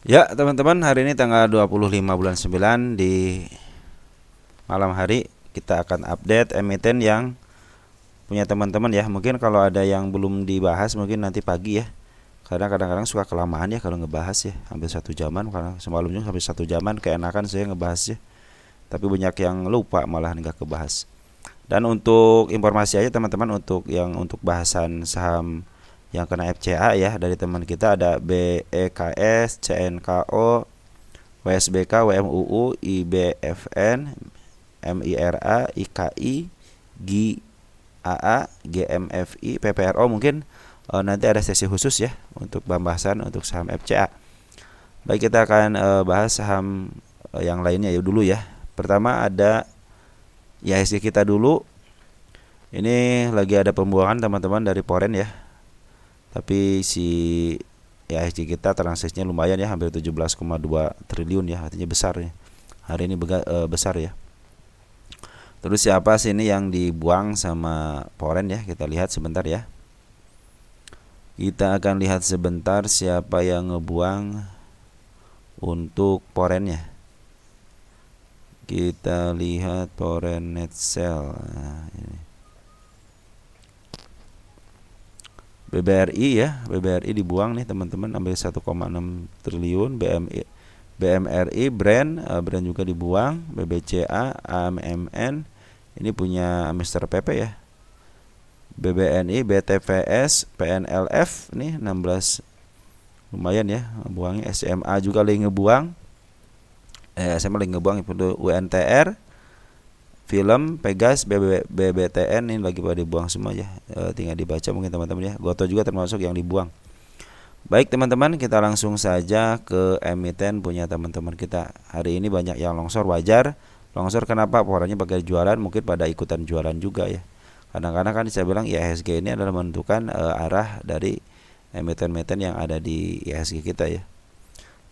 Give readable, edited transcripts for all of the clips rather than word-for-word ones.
Ya, teman-teman, hari ini tanggal 25 bulan 9 di malam hari kita akan update emiten yang punya teman-teman ya. Mungkin kalau ada yang belum dibahas mungkin nanti pagi ya. Karena kadang-kadang suka kelamaan ya kalau ngebahas ya, hampir 1 jaman karena semalamnya sampai 1 jaman keenakan saya ngebahas ya. Tapi banyak yang lupa malah nggak kebahas. Dan untuk informasi aja teman-teman, untuk bahasan saham yang kena FCA ya, dari teman kita ada BEKS, CNKO, WSBK, WMUU, IBFN, MIRA, IKI, GAA, GMFI, PPRO. Mungkin nanti ada sesi khusus ya untuk pembahasan untuk saham FCA. Baik, kita akan bahas saham yang lainnya ya dulu ya. Pertama ada IHSG kita dulu. Ini lagi ada pembuangan teman-teman dari Poren ya. Tapi si IHSG kita transaksinya lumayan ya, hampir 17,2 triliun ya, artinya besar ya. Hari ini besar ya. Terus siapa sih ini yang dibuang sama Poren ya? Kita lihat sebentar ya. Kita akan lihat sebentar siapa yang ngebuang untuk Porennya. Kita lihat Poren net sell. Nah, ini. BBRI ya, BBRI dibuang nih teman-teman, ambil 1,6 triliun. BMRI brand juga dibuang. BBCA, AMMN ini punya Mr. PP ya. BBNI, BTVS, PNLF nih 16, lumayan ya buangnya. SMA juga lagi ngebuang. SMA lagi ngebuang itu. UNTR, Film, Pegas, BBTN ini lagi pada dibuang semua ya. Tinggal dibaca mungkin teman-teman ya. Goto juga termasuk yang dibuang. Baik teman-teman, kita langsung saja ke emiten punya teman-teman kita. Hari ini banyak yang longsor, wajar. Longsor kenapa? Orangnya pakai jualan, mungkin pada ikutan jualan juga ya. Kadang-kadang kan saya bilang IHSG ini adalah menentukan arah dari emiten-emiten yang ada di IHSG kita ya.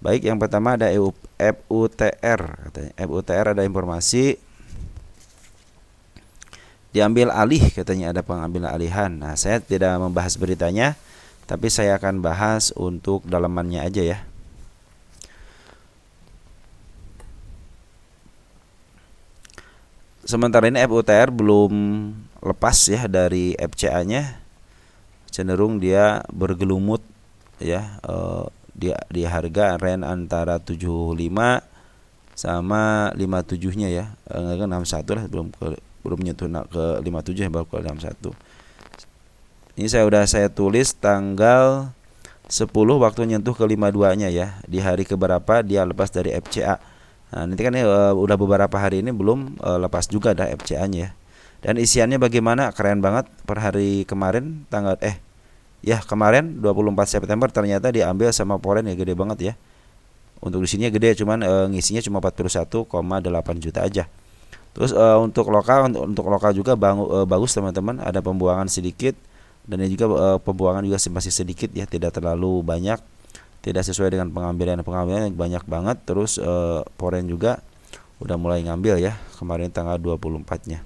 Baik, yang pertama ada FUTR. Katanya FUTR ada informasi diambil alih, katanya ada pengambilan alihan. Nah, saya tidak membahas beritanya, tapi saya akan bahas untuk dalamannya aja ya. Sementara ini FUTR belum lepas ya dari FCA-nya. Cenderung dia bergelumut ya, di harga range antara 75 sama 57-nya ya. Enggak 61 lah, belum nyentuh ke 57 ya, baru ke 61. Ini saya tulis tanggal 10 waktu nyentuh ke 52-nya ya. Di hari keberapa dia lepas dari FCA. Nah, nanti kan udah beberapa hari ini belum lepas juga dah FCA-nya ya. Dan isiannya bagaimana? Keren banget. Per hari kemarin kemarin 24 September ternyata diambil sama Poren ya, gede banget ya. Untuk di sini gede, cuman ngisinya cuma 41,8 juta aja. Terus untuk lokal juga bagus teman-teman, ada pembuangan sedikit, dan ini juga pembuangan juga masih sedikit ya, tidak terlalu banyak, tidak sesuai dengan pengambilan yang banyak banget. Terus Poren juga udah mulai ngambil ya, kemarin tanggal 24-nya.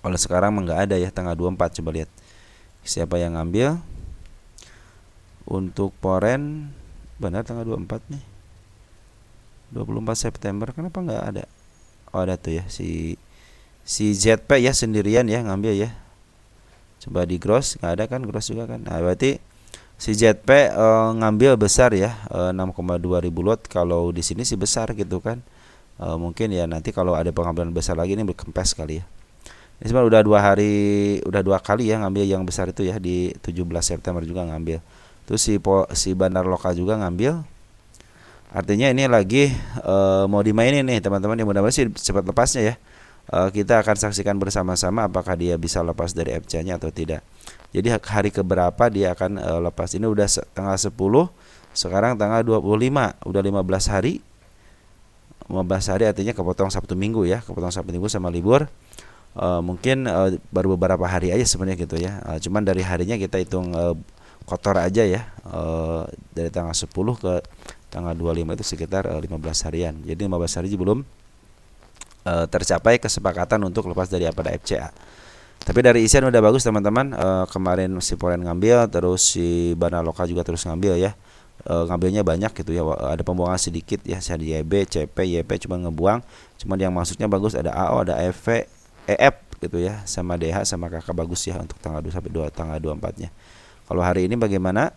Kalau sekarang mah nggak ada ya, tanggal 24. Coba lihat siapa yang ngambil. Untuk Poren benar tanggal 24 nih, 24 September. Kenapa nggak ada? Oh, ada tuh ya, si ZP ya sendirian ya ngambil ya. Coba di gross, nggak ada kan, gross juga kan. Nah, berarti si ZP ngambil besar ya, 6,2 ribu lot. Kalau di sini sih besar gitu kan. Mungkin ya nanti kalau ada pengambilan besar lagi ini berkempes kali ya. Ini sebenarnya udah dua kali ya ngambil yang besar itu ya, di 17 September juga ngambil. Terus si bandar lokal juga ngambil. Artinya ini lagi mau dimainin nih teman-teman, yang mudah-mudahan sih cepat lepasnya ya. Kita akan saksikan bersama-sama apakah dia bisa lepas dari FCA-nya atau tidak. Jadi hari keberapa dia akan lepas. Ini udah tanggal 10, sekarang tanggal 25, udah 15 hari. 15 hari artinya kepotong Sabtu Minggu ya, kepotong Sabtu Minggu sama libur. Mungkin baru beberapa hari aja sebenarnya gitu ya. Cuman dari harinya kita hitung kotor aja ya. Dari tanggal 10 ke tanggal 25 itu sekitar 15 harian. Jadi 15 hari belum tercapai kesepakatan untuk lepas dari FCA. Tapi dari isian udah bagus teman-teman. Kemarin si Poren ngambil, terus si Bana Lokal juga terus ngambil ya. ngambilnya banyak gitu ya, ada pembuangan sedikit ya, saya di YB, CP, YP cuma ngebuang, cuma yang masuknya bagus, ada AO, ada EV, EF gitu ya, sama DH sama KK bagus ya untuk tanggal 2 sampai 2 tanggal 24-nya. Kalau hari ini bagaimana?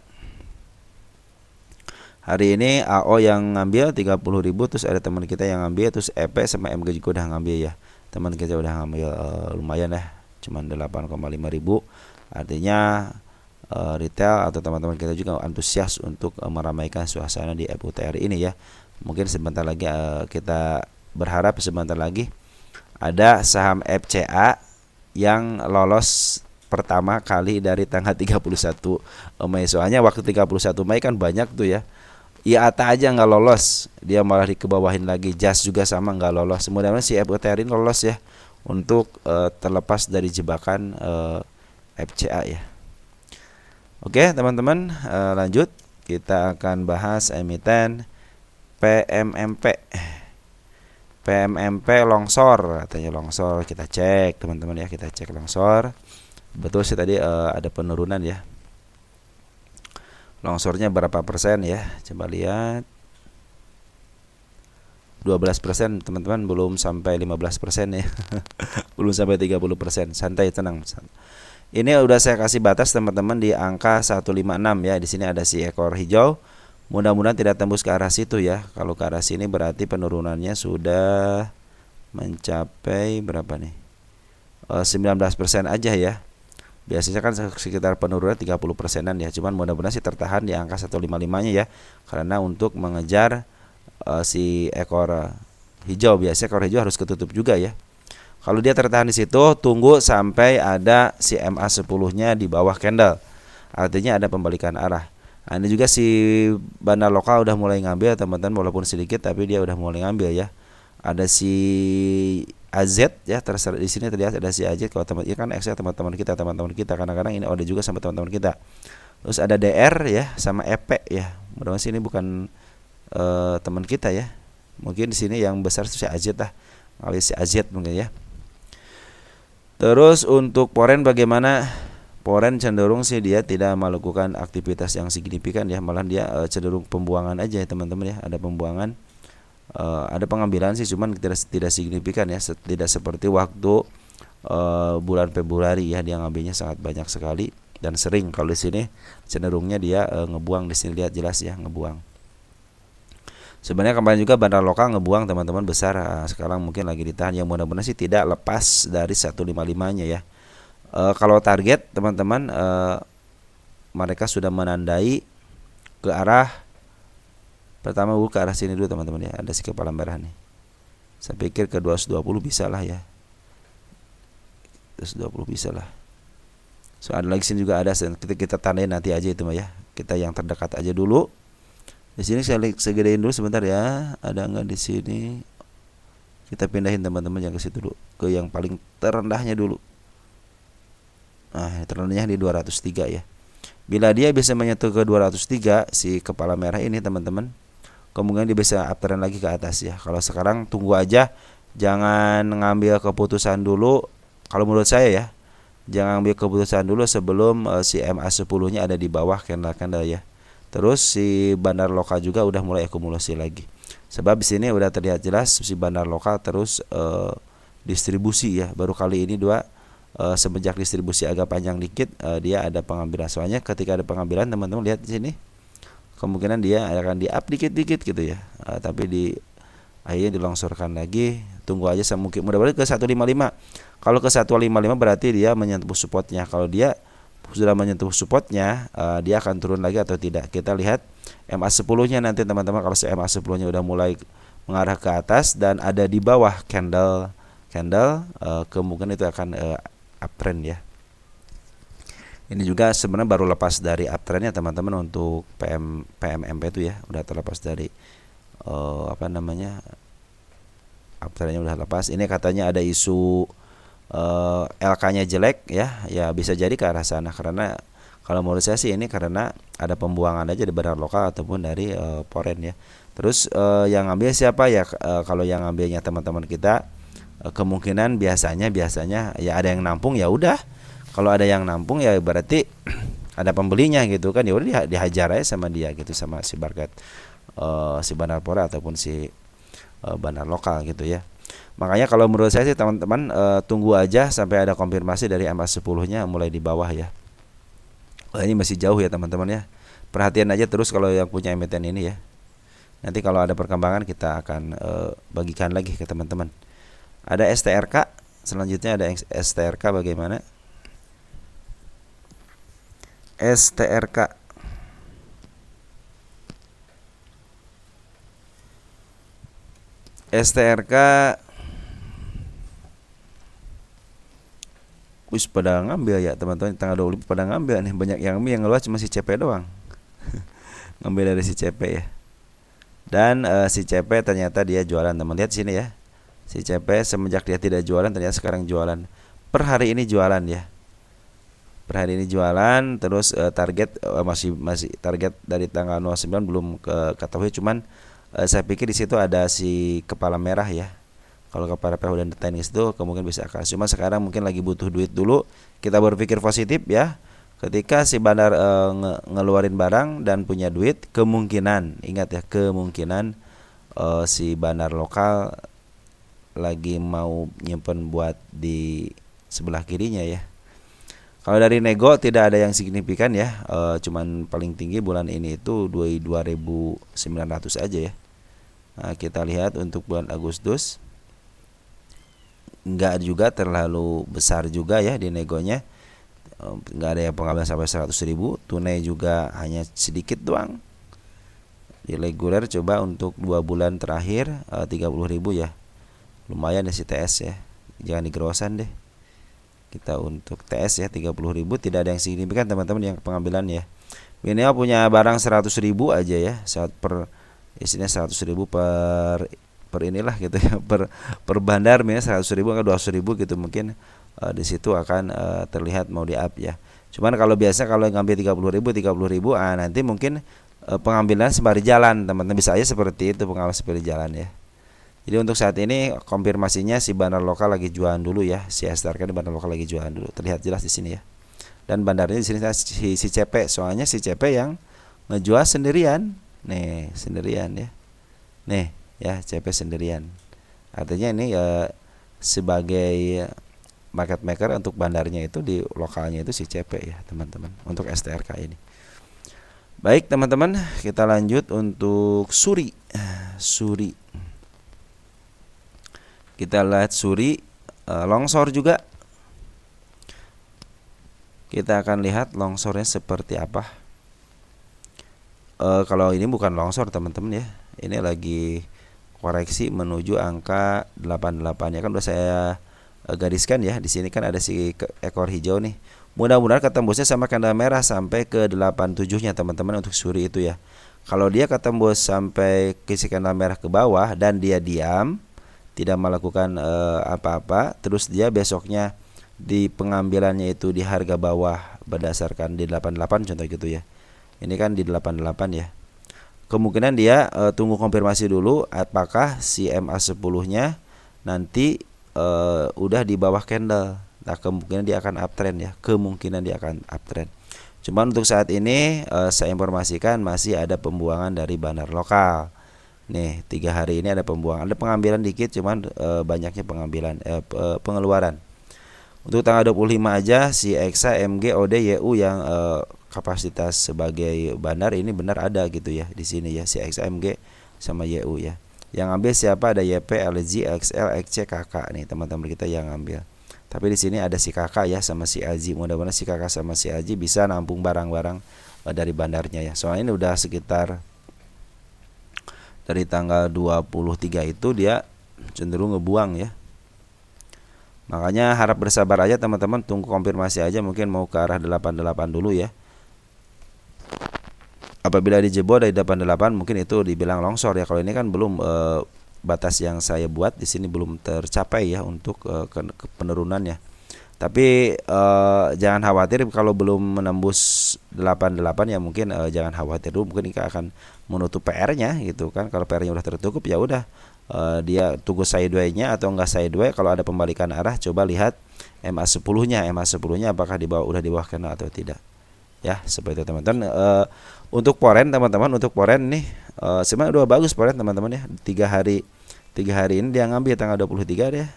Hari ini AO yang ngambil 30.000, terus ada teman kita yang ngambil, terus EP sama MG juga udah ngambil ya. Teman kita udah ngambil lumayan ya, cuman 8,5 ribu. Artinya retail atau teman-teman kita juga antusias untuk meramaikan suasana di FUTR ini ya. Mungkin sebentar lagi kita berharap sebentar lagi ada saham FCA yang lolos pertama kali dari tanggal 31 Mei. Soalnya waktu 31 Mei kan banyak tuh ya. IATA aja nggak lolos, dia malah dikebawahin lagi. JAS juga sama nggak lolos. Mudah-mudahan si FUTR ini lolos ya, untuk terlepas dari jebakan FCA ya. Oke teman-teman, lanjut kita akan bahas emiten PMMP. PMMP longsor, katanya longsor, kita cek teman-teman ya, kita cek longsor. Betul sih tadi ada penurunan ya. Longsornya berapa persen ya? Coba lihat. 12% teman-teman, belum sampai 15% ya. Belum sampai 30%. Santai, tenang. Ini udah saya kasih batas teman-teman di angka 156 ya. Di sini ada si ekor hijau. Mudah-mudahan tidak tembus ke arah situ ya. Kalau ke arah sini berarti penurunannya sudah mencapai berapa nih? 19% aja ya. Biasanya kan sekitar penurunan 30%-an ya. Cuman mudah-mudahan sih tertahan di angka 155-nya ya. Karena untuk mengejar si ekor hijau, biasanya ekor hijau harus ketutup juga ya. Kalau dia tertahan di situ, tunggu sampai ada si MA10-nya di bawah candle. Artinya ada pembalikan arah. Nah, ini juga si bandar lokal udah mulai ngambil teman-teman, walaupun sedikit tapi dia udah mulai ngambil ya. Ada si AZ ya, terserah di sini terlihat ada si AZ. Kalau teman, ini kan X ya teman-teman kita kadang-kadang ini ada juga sama teman-teman kita. Terus ada DR ya sama EP ya. Mudah-mudahan sini bukan teman kita ya. Mungkin di sini yang besar itu si AZ lah. Kali si AZ mungkin ya. Terus untuk Foreign bagaimana? Foreign cenderung sih dia tidak melakukan aktivitas yang signifikan ya, malah dia cenderung pembuangan aja ya teman-teman ya. Ada pembuangan, ada pengambilan sih, cuman tidak signifikan ya, tidak seperti waktu bulan Februari ya, dia ngambilnya sangat banyak sekali dan sering. Kalau di sini cenderungnya dia ngebuang, di sini lihat jelas ya ngebuang. Sebenarnya kemarin juga bandar lokal ngebuang teman-teman besar, sekarang mungkin lagi ditahan ya, mudah-mudahan sih tidak lepas dari 155-nya ya. Kalau target teman-teman, mereka sudah menandai ke arah pertama ke arah sini dulu teman-teman ya, ada si kepala merah nih. Saya pikir ke 220 bisa lah ya, 220 bisa lah. So ada lagi sini juga ada, kita tandain nanti aja itu mah ya, kita yang terdekat aja dulu. Di sini saya gedein dulu sebentar ya, ada nggak di sini? Kita pindahin teman-teman yang ke situ dulu, ke yang paling terendahnya dulu. Nah, terendahnya di 203 ya. Bila dia bisa menyentuh ke 203 si kepala merah ini teman-teman, kemungkinan dia bisa uptrend lagi ke atas ya. Kalau sekarang tunggu aja, jangan ngambil keputusan dulu. Kalau menurut saya ya, jangan ambil keputusan dulu sebelum si MA10-nya ada di bawah candle ya. Terus si bandar lokal juga udah mulai akumulasi lagi. Sebab di sini udah terlihat jelas si bandar lokal terus distribusi ya. Baru kali ini semenjak distribusi agak panjang dikit, dia ada pengambilan. Soalnya ketika ada pengambilan teman-teman lihat di sini, kemungkinan dia akan di-up dikit-dikit gitu ya. Tapi akhirnya dilongsorkan lagi. Tunggu aja mungkin mudah-mudahan ke 155. Kalau ke 155 berarti dia menyentuh supportnya. Kalau dia sudah menyentuh supportnya, dia akan turun lagi atau tidak. Kita lihat MA10-nya nanti teman-teman. Kalau MA10-nya udah mulai mengarah ke atas dan ada di bawah candle, kemungkinan itu akan uptrend ya. Ini juga sebenarnya baru lepas dari uptrendnya teman-teman untuk PMMP itu ya, udah terlepas dari uptrendnya udah lepas. Ini katanya ada isu LK-nya jelek ya, bisa jadi ke arah sana. Karena kalau menurut saya sih ini karena ada pembuangan aja di bandar lokal ataupun dari foreign ya. Terus yang ngambil siapa ya? Kalau yang ngambilnya teman-teman kita, kemungkinan biasanya ya ada yang nampung ya udah. Kalau ada yang nampung ya berarti ada pembelinya gitu kan, ya udah dihajar aja sama dia gitu, sama si market si bandar pora ataupun si bandar lokal gitu ya. Makanya kalau menurut saya sih teman-teman, tunggu aja sampai ada konfirmasi dari MA10-nya mulai di bawah ya. Ini masih jauh ya teman-teman ya. Perhatian aja terus kalau yang punya emiten ini ya. Nanti kalau ada perkembangan kita akan bagikan lagi ke teman-teman. Ada STRK, selanjutnya ada STRK bagaimana? STRK STRK wis pada ngambil ya teman-teman, tanggal 20 pada ngambil nih, banyak yang ngeluar cuma si CP doang. Ngambil dari si CP ya. Dan si CP ternyata dia jualan, teman lihat sini ya. Si CP semenjak dia tidak jualan ternyata sekarang jualan. Per hari ini jualan ya. Per hari ini jualan, terus target masih target dari tanggal 09 belum ketahui, cuman saya pikir di situ ada si kepala merah ya. Kalau kepala merah dan teknis itu kemungkinan bisa akan. Cuma sekarang mungkin lagi butuh duit dulu. Kita berpikir positif ya. Ketika si bandar ngeluarin barang dan punya duit, kemungkinan, ingat ya, kemungkinan si bandar lokal lagi mau nyimpen buat di sebelah kirinya ya. Kalau dari nego tidak ada yang signifikan ya, cuman paling tinggi bulan ini itu 2.900 aja ya. Nah, kita lihat untuk bulan Agustus nggak juga terlalu besar juga ya di negonya, nggak ada yang pengambilan sampai 100.000, tunai juga hanya sedikit doang. Di reguler coba untuk 2 bulan terakhir 30.000 ya, lumayan ya si TS ya, jangan digerosan deh. Kita untuk TS ya 30.000, tidak ada yang signifikan teman-teman yang pengambilan ya. Minimal punya barang 100.000 aja ya, saat per isinya 100.000 per inilah gitu ya, per bandar minimal 100.000 atau 200.000 gitu, mungkin di situ akan terlihat mau di up ya. Cuman kalau biasa kalau ngambil 30.000 nanti mungkin pengambilan sembari jalan, teman-teman bisa aja seperti itu, pengambilan sembari jalan ya. Jadi untuk saat ini konfirmasinya si bandar lokal lagi jualan dulu ya, si STRK di bandar lokal lagi jualan dulu, terlihat jelas di sini ya. Dan bandarnya di sini si CP, soalnya si CP yang ngejual sendirian, nih sendirian ya, nih ya CP sendirian. Artinya ini sebagai market maker untuk bandarnya itu di lokalnya itu si CP ya teman-teman, untuk STRK ini. Baik teman-teman, kita lanjut untuk Suri. Kita lihat Suri, longsor juga. Kita akan lihat longsornya seperti apa. Kalau ini bukan longsor teman-teman ya, ini lagi koreksi menuju angka 88 ya, kan udah saya gariskan ya. Di sini kan ada si ekor hijau nih. Mudah-mudahan ketembusnya sama candle merah sampai ke 87-nya teman-teman untuk Suri itu ya. Kalau dia ketembus sampai ke si candle merah ke bawah dan dia diam, tidak melakukan apa-apa, terus dia besoknya di pengambilannya itu di harga bawah berdasarkan di 88 contoh gitu ya. Ini kan di 88 ya. Kemungkinan dia tunggu konfirmasi dulu apakah si MA10-nya nanti udah di bawah candle. Nah, kemungkinan dia akan uptrend ya. Kemungkinan dia akan uptrend. Cuman untuk saat ini saya informasikan masih ada pembuangan dari bandar lokal. Nih 3 hari ini ada pembuangan, ada pengambilan dikit, cuman banyaknya pengeluaran. Untuk tanggal 25 aja si EXA, MG, OD, YU yang kapasitas sebagai bandar ini benar ada gitu ya di sini ya, si EXA, MG sama YU ya. Yang ambil siapa? Ada YP, LG, XL, XC, KK nih teman-teman kita yang ambil. Tapi di sini ada si KK ya sama si Aji. Mudah-mudahan si KK sama si Aji bisa nampung barang-barang dari bandarnya ya. Soalnya ini udah sekitar dari tanggal 23 itu dia cenderung ngebuang ya. Makanya harap bersabar aja teman-teman, tunggu konfirmasi aja, mungkin mau ke arah 88 dulu ya. Apabila dijebol dari 88 mungkin itu dibilang longsor ya. Kalau ini kan belum batas yang saya buat di sini belum tercapai ya untuk ke penurunannya. Tapi jangan khawatir kalau belum menembus 88 ya, mungkin jangan khawatir dulu, mungkin kita akan menutup PR-nya gitu kan. Kalau PR-nya udah tertutup ya udah, dia tunggu sideway-nya atau enggak sideway. Kalau ada pembalikan arah coba lihat MA10-nya apakah udah di bawah candle atau tidak. Ya, seperti itu teman-teman. Untuk poren teman-teman, untuk poren nih sebenarnya udah bagus poren teman-teman ya. 3 hari ini dia ngambil tanggal 23 deh.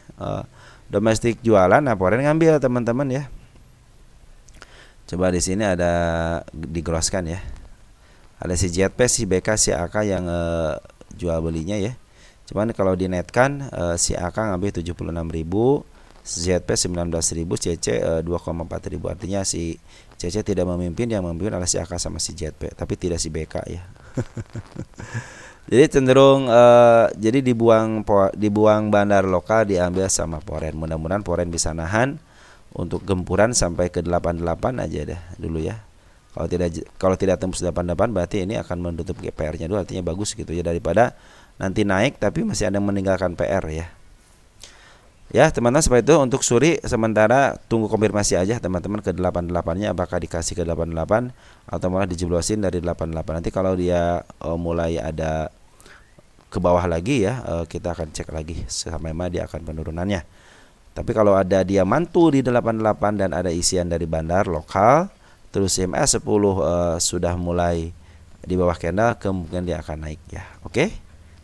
Domestik jualan, nah poren ngambil teman-teman ya. Coba di sini ada digroskan ya. Ada si JP, si BK, si AK yang jual belinya ya. Cuman kalau dinetkan si AK ngambil 76.000, ZP 19.000, CC 2,4.000. Artinya si CC tidak memimpin, yang memimpin adalah si AK sama si ZP, tapi tidak si BK ya. Jadi cenderung jadi dibuang bandar lokal, diambil sama poren. Mudah-mudahan poren bisa nahan untuk gempuran sampai ke 88 aja deh dulu ya. Kalau tidak tembus 88 berarti ini akan menutup PR-nya dulu, artinya bagus gitu ya, daripada nanti naik tapi masih ada yang meninggalkan PR ya. Ya teman-teman, seperti itu untuk suri. Sementara tunggu konfirmasi aja teman-teman ke 88-nya, apakah dikasih ke 88 atau malah dijeblosin dari 88. Nanti kalau dia mulai ada ke bawah lagi ya, kita akan cek lagi sampai mana dia akan penurunannya. Tapi kalau ada dia mantul di 88 dan ada isian dari bandar lokal, terus CMA 10 sudah mulai di bawah candle, kemungkinan dia akan naik ya. Oke.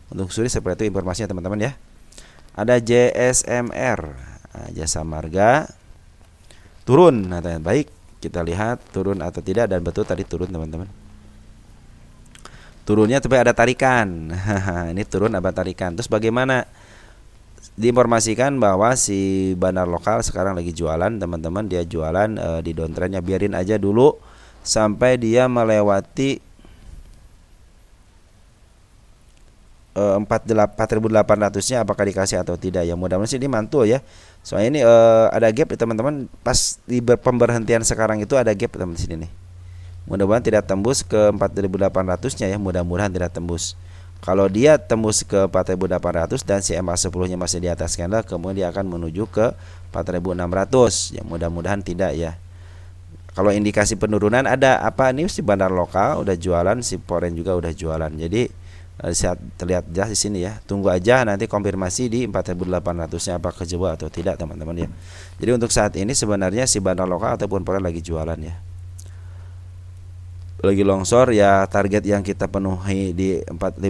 Untuk suri seperti itu informasinya teman-teman ya. Ada JSMR, Jasa Marga turun. Nah, baik, kita lihat turun atau tidak, dan betul tadi turun teman-teman. Turunnya tapi ada tarikan. Ini turun ada tarikan. Terus bagaimana? Diinformasikan bahwa si bandar lokal sekarang lagi jualan teman-teman. Dia jualan di downtrendnya, biarin aja dulu sampai dia melewati 4.800-nya, apakah dikasih atau tidak ya. Mudah-mudahan sih ini mantul ya. Soalnya ini ada gap teman-teman, pas di pemberhentian sekarang itu ada gap teman-teman di sini nih. Mudah-mudahan tidak tembus ke 4.800-nya ya, mudah-mudahan tidak tembus. Kalau dia tembus ke 4.800 dan si MA 10-nya masih di atas candle, kemudian dia akan menuju ke 4.600 ya, mudah-mudahan tidak ya. Kalau indikasi penurunan ada apa, ini si bandar lokal udah jualan, si poren juga udah jualan. Jadi terlihat jelas di sini ya. Tunggu aja nanti konfirmasi di 4.800-nya apa kejebak atau tidak teman-teman ya. Jadi untuk saat ini sebenarnya si bandar lokal ataupun poren lagi jualan ya. Lagi longsor ya, target yang kita penuhi di 4.000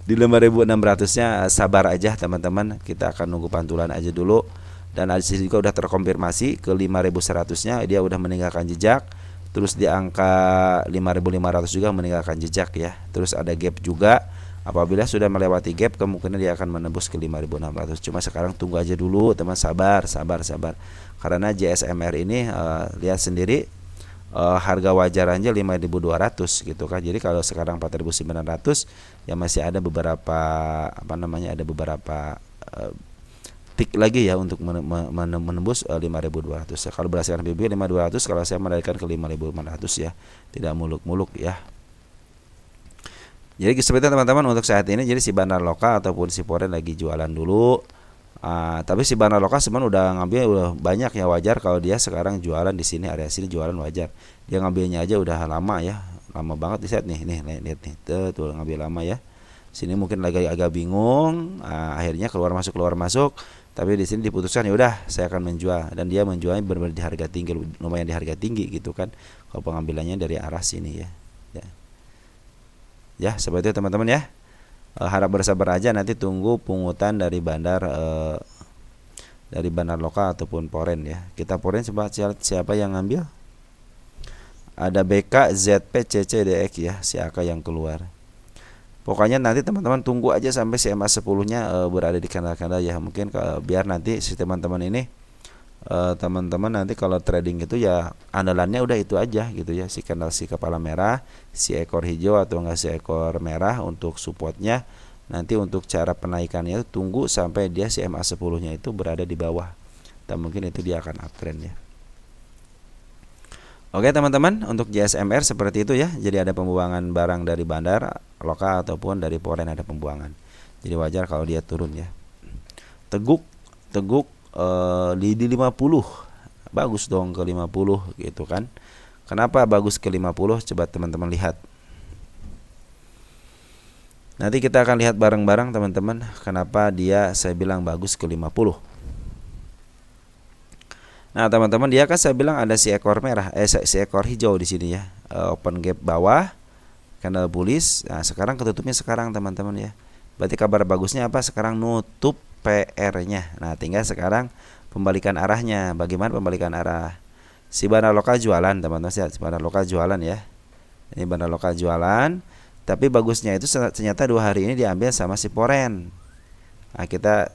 di 5.600-nya sabar aja teman-teman. Kita akan nunggu pantulan aja dulu. Dan di sini juga udah terkonfirmasi ke 5.100-nya dia udah meninggalkan jejak. Terus di angka 5.500 juga meninggalkan jejak ya. Terus ada gap juga. Apabila sudah melewati gap, kemungkinan dia akan menembus ke 5.600. Cuma sekarang tunggu aja dulu teman, sabar. Karena JSMR ini lihat sendiri harga wajar aja 5.200 gitu kan. Jadi kalau sekarang 4.900 ya masih ada beberapa ada beberapa tik lagi ya untuk menembus 5.200 ya. Kalau berdasarkan PB 5.200, kalau saya menaikkan ke 5.500 ya, tidak muluk-muluk ya. Jadi seperti itu teman-teman untuk saat ini. Jadi si bandar lokal ataupun si poren lagi jualan dulu. Tapi si bandar lokal sebenarnya udah ngambil udah banyak ya, wajar kalau dia sekarang jualan di sini, area sini jualan wajar. Dia ngambilnya aja udah lama ya, lama banget di set nih lihat nih, tuh ngambil lama ya. Sini mungkin lagi agak bingung, akhirnya keluar masuk. Tapi di sini diputuskan ya udah saya akan menjual, dan dia menjualnya benar-benar di harga tinggi, lumayan di harga tinggi gitu kan. Kalau pengambilannya dari arah sini ya. Ya seperti itu teman-teman ya. Harap bersabar aja, nanti tunggu pungutan dari bandar lokal ataupun poren ya. Kita poren coba siapa yang ngambil? Ada BK, ZP, CC, DX ya, si AK yang keluar. Pokoknya nanti teman-teman tunggu aja sampai si MA 10-nya berada di kanal-kanal ya. Mungkin biar nanti si teman-teman ini teman-teman nanti kalau trading itu ya andalannya udah itu aja gitu ya, si kanal si kepala merah, si ekor hijau atau enggak si ekor merah untuk supportnya. Nanti untuk cara penaikannya itu tunggu sampai dia si MA 10-nya itu berada di bawah, dan mungkin itu dia akan uptrend ya. Oke teman-teman, untuk JSMR seperti itu ya. Jadi ada pembuangan barang dari bandar lokal ataupun dari poren ada pembuangan. Jadi wajar kalau dia turun ya. Teguk di 50. Bagus dong ke 50 gitu kan. Kenapa bagus ke 50? Coba teman-teman lihat. Nanti kita akan lihat bareng-bareng teman-teman kenapa dia saya bilang bagus ke 50. Nah, teman-teman, dia kan saya bilang ada si ekor merah, si ekor hijau di sini ya. Open gap bawah, candle bullish. Nah, sekarang ketutupnya sekarang, teman-teman ya. Berarti kabar bagusnya apa? Sekarang nutup PR-nya. Nah, tinggal sekarang pembalikan arahnya. Bagaimana pembalikan arah? Si bandar lokal jualan, teman-teman. Si bandar lokal jualan ya. Ini bandar lokal jualan. Tapi bagusnya itu ternyata 2 hari ini diambil sama si Poren. Nah, kita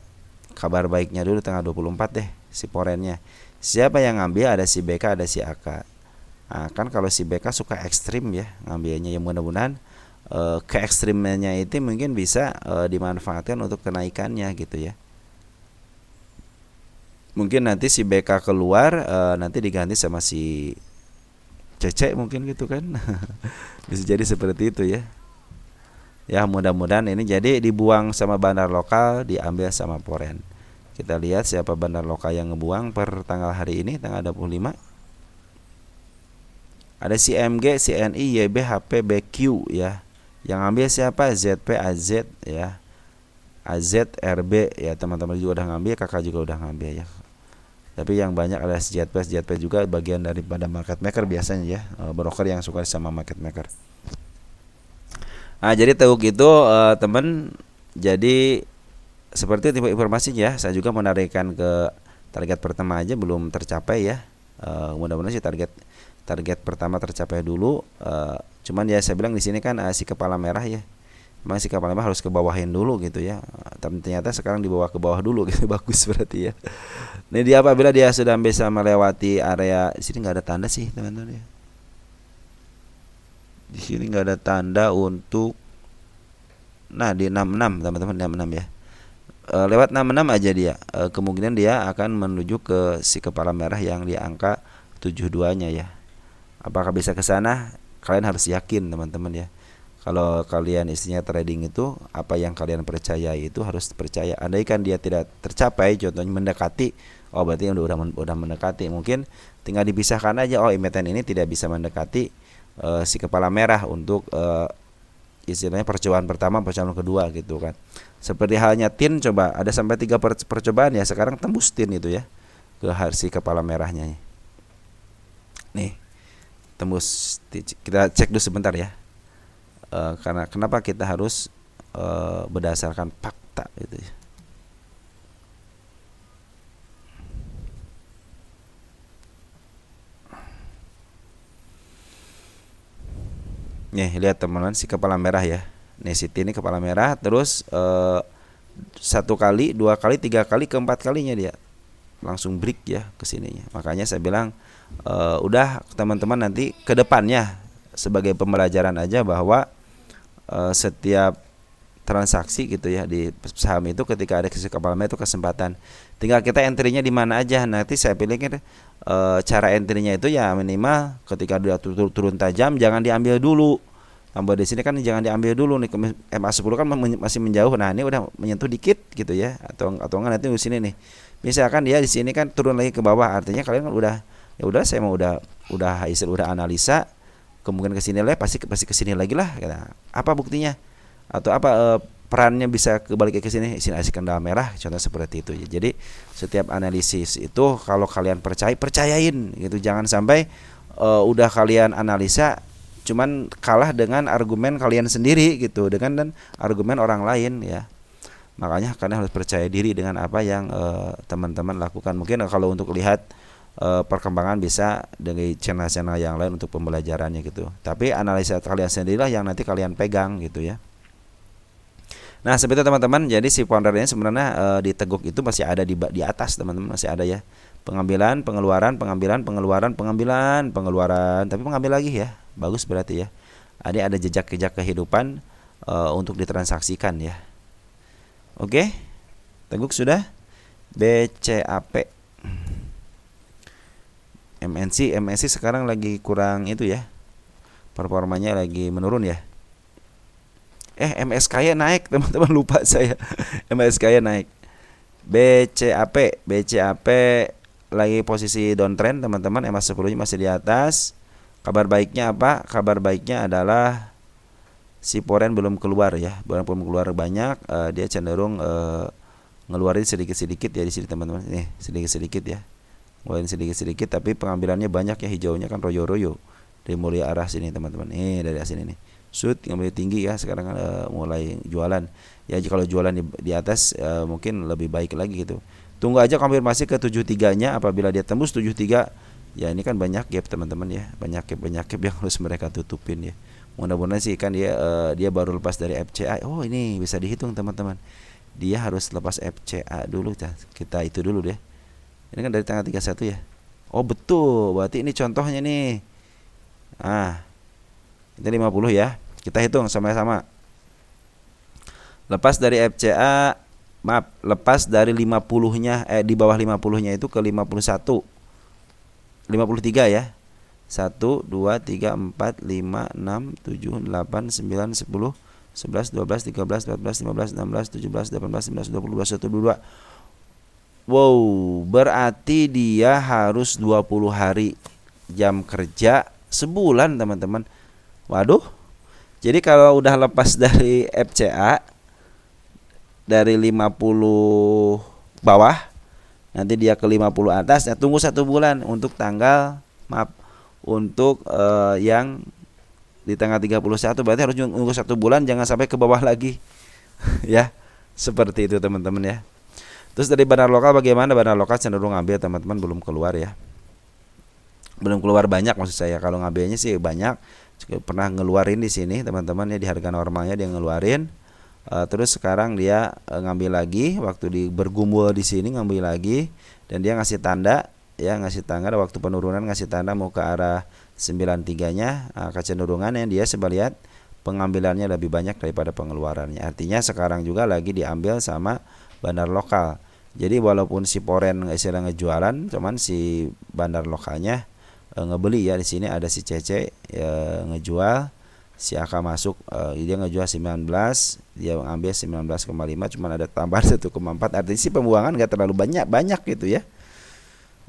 kabar baiknya dulu tanggal 24 deh, si Porennya. Siapa yang ngambil? Ada si BK, ada si AK. Nah, kan kalau si BK suka ekstrim ya ngambilnya, yang mudah-mudahan ke ekstrimnya itu mungkin bisa dimanfaatkan untuk kenaikannya gitu ya. Mungkin nanti si BK keluar, nanti diganti sama si CC mungkin gitu kan. Bisa jadi seperti itu ya. Ya, mudah-mudahan ini jadi dibuang sama bandar lokal, diambil sama Poren. Kita lihat siapa bandar lokal yang ngebuang per tanggal hari ini, tanggal 25. Ada si MG, CNI, YB, HP, BQ ya. Yang ambil siapa? ZP, AZ ya. AZ, RB ya, teman-teman juga udah ngambil, kakak juga udah ngambil ya. Tapi yang banyak adalah ZP juga bagian daripada market maker biasanya ya, broker yang suka sama market maker. Nah, jadi tahu gitu teman. Jadi seperti tipe informasinya, saya juga menarikkan ke target pertama aja belum tercapai ya. Mudah-mudahan sih target pertama tercapai dulu. Cuman ya saya bilang di sini kan si kepala merah ya. Memang si kepala merah harus ke bawahin dulu gitu ya. Tapi ternyata sekarang dibawa ke bawah dulu gitu. Bagus berarti ya. Ini dia apabila dia sudah bisa melewati area, di sini nggak ada tanda sih teman-teman ya. Di sini nggak ada tanda untuk, nah di 66 teman-teman, 66 ya. Lewat 66 aja dia, kemungkinan dia akan menuju ke si kepala merah yang di angka 72-nya ya. Apakah bisa ke sana? Kalian harus yakin teman-teman ya. Kalau kalian isinya trading itu, apa yang kalian percaya itu harus percaya. Andaikan dia tidak tercapai, contohnya mendekati, oh berarti udah mendekati. Mungkin tinggal dipisahkan aja, oh emiten ini tidak bisa mendekati si kepala merah untuk istilahnya percobaan pertama, percobaan kedua gitu kan. Seperti halnya tin, coba ada sampai 3 percobaan ya, sekarang tembus tin itu ya ke si kepala merahnya nih, tembus. Kita cek dulu sebentar ya, karena kenapa kita harus berdasarkan fakta gitu ya. Nih lihat teman-teman, si kepala merah ya. Nih si tin ini kepala merah, terus 1 kali, 2 kali, 3 kali, keempat kalinya dia langsung break ya ke sininya. Makanya saya bilang udah teman-teman nanti ke depannya sebagai pembelajaran aja bahwa setiap transaksi gitu ya di saham itu ketika ada kepala merah itu kesempatan. Tinggal kita entry-nya di mana aja. Nanti saya pilihkan cara entry-nya itu ya minimal ketika dia turun tajam jangan diambil dulu. Tambah di sini kan jangan diambil dulu nih, MA10 kan masih menjauh. Nah, ini udah menyentuh dikit gitu ya. Atau enggak nanti di sini nih. Misalkan dia di sini kan turun lagi ke bawah, artinya kalian kan udah ya udah saya mau udah analisa, kemungkinan ke sini lah pasti ke sini lagi lah. Apa buktinya? Atau apa perannya bisa kebalik ke sini kendala merah, contoh seperti itu ya. Jadi setiap analisis itu kalau kalian percayain gitu, jangan sampai udah kalian analisa cuman kalah dengan argumen kalian sendiri gitu, dengan dan argumen orang lain ya. Makanya kalian harus percaya diri dengan apa yang teman-teman lakukan. Mungkin kalau untuk lihat perkembangan bisa dari channel-channel yang lain untuk pembelajarannya gitu. Tapi analisa kalian sendirilah yang nanti kalian pegang gitu ya. Nah seperti itu teman-teman, jadi si founder ini sebenarnya di teguk itu masih ada di atas teman-teman, masih ada ya. Pengambilan, pengeluaran, pengeluaran, tapi pengambil lagi ya. Bagus berarti ya. Ada jejak-jejak kehidupan untuk ditransaksikan ya. Oke. Teguk sudah. BCAP. MNC sekarang lagi kurang itu ya. Performanya lagi menurun ya. MSKY naik teman-teman, lupa saya. MSKY naik. BCAP lagi posisi downtrend teman-teman. MA10 nya masih di atas. Kabar baiknya apa? Kabar baiknya adalah si Poren belum keluar ya. Belum keluar banyak, dia cenderung ngeluarin sedikit-sedikit ya di sini teman-teman. Nih, sedikit-sedikit ya. ngeluarin sedikit-sedikit, tapi pengambilannya banyak ya, hijaunya kan royo-royo. Dari mulai arah sini teman-teman, dari sini nih, ngambil tinggi ya. Sekarang mulai jualan ya. Kalau jualan di atas mungkin lebih baik lagi gitu. Tunggu aja konfirmasi ke 73-nya. Apabila dia tembus 73, ya ini kan banyak gap teman-teman ya, banyak gap yang harus mereka tutupin ya. Mudah-mudahan sih kan dia baru lepas dari FCA. Oh, ini bisa dihitung teman-teman. Dia harus lepas FCA dulu. Kita itu dulu deh. Ini kan dari tanggal 31 ya. Oh betul, berarti ini contohnya nih. Ini 50 ya. Kita hitung sama-sama. Lepas dari FCA, lepas dari 50-nya, di bawah 50-nya itu ke 51. 53 ya. 1 2 3 4 5 6 7 8 9 10 11 12 13 14 15 16 17 18 19 20 21 22. Wow, berarti dia harus 20 hari jam kerja sebulan teman-teman. Waduh. Jadi kalau udah lepas dari FCA dari 50 bawah, nanti dia ke 50 atas, ya tunggu 1 bulan untuk untuk yang di tanggal 31. Berarti harus nunggu 1 bulan, jangan sampai ke bawah lagi. Ya, seperti itu teman-teman ya. Terus dari bandar lokal bagaimana? Bandar lokal cenderung ngambil teman-teman, belum keluar ya. Belum keluar banyak maksud saya. Kalau ngambilnya sih banyak. Pernah ngeluarin di sini teman-teman ya, di harga normalnya dia ngeluarin. Terus sekarang dia ngambil lagi, waktu bergumul di sini ngambil lagi, dan dia ngasih tanda ya, waktu penurunan ngasih tanda mau ke arah 93-nya. Kecenderungannya dia coba lihat pengambilannya lebih banyak daripada pengeluarannya. Artinya sekarang juga lagi diambil sama bandar lokal. Jadi walaupun si Poren istilah ngejualan, cuman si bandar lokalnya ngebeli ya. Di sini ada si Cece ngejual, si Aka masuk, dia ngejual 19, dia ngambil 19,5, cuman ada tambahan 1,4. Artinya si pembuangan nggak terlalu banyak gitu ya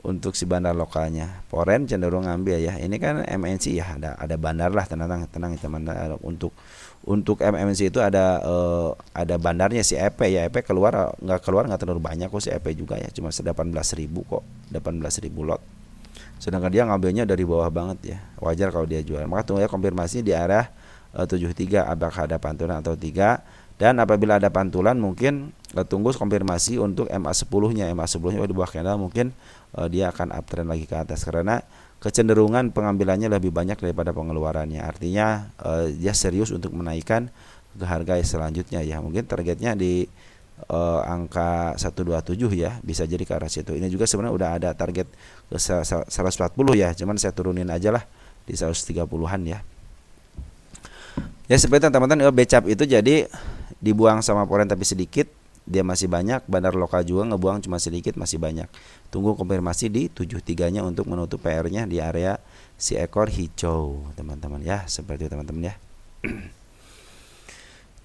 untuk si bandar lokalnya. Poren cenderung ngambil ya. Ini kan MNC ya, ada bandar lah, tenang teman. Untuk MNC itu ada bandarnya. Si EP ya, EP keluar nggak terlalu banyak kok si EP juga ya, cuma 18.000 kok, 18.000 lot. Sedangkan dia ngambilnya dari bawah banget ya. Wajar kalau dia jual. Maka tunggu ya konfirmasi di arah 73, apakah ada pantulan atau tidak. Dan apabila ada pantulan mungkin tunggu konfirmasi untuk MA10-nya. MA10-nya di bawah candle mungkin dia akan uptrend lagi ke atas, karena kecenderungan pengambilannya lebih banyak daripada pengeluarannya. Artinya dia serius untuk menaikkan ke harga selanjutnya ya. Mungkin targetnya di angka 127 ya, bisa jadi ke arah situ. Ini juga sebenarnya udah ada target ke 140 ya, cuman saya turunin aja lah di 130-an ya. Ya seperti teman-teman, becap itu jadi dibuang sama Poren tapi sedikit, dia masih banyak. Bandar lokal juga ngebuang cuma sedikit, masih banyak. Tunggu konfirmasi di 73-nya untuk menutup PR-nya di area si ekor hijau teman-teman ya. Seperti itu teman-teman ya.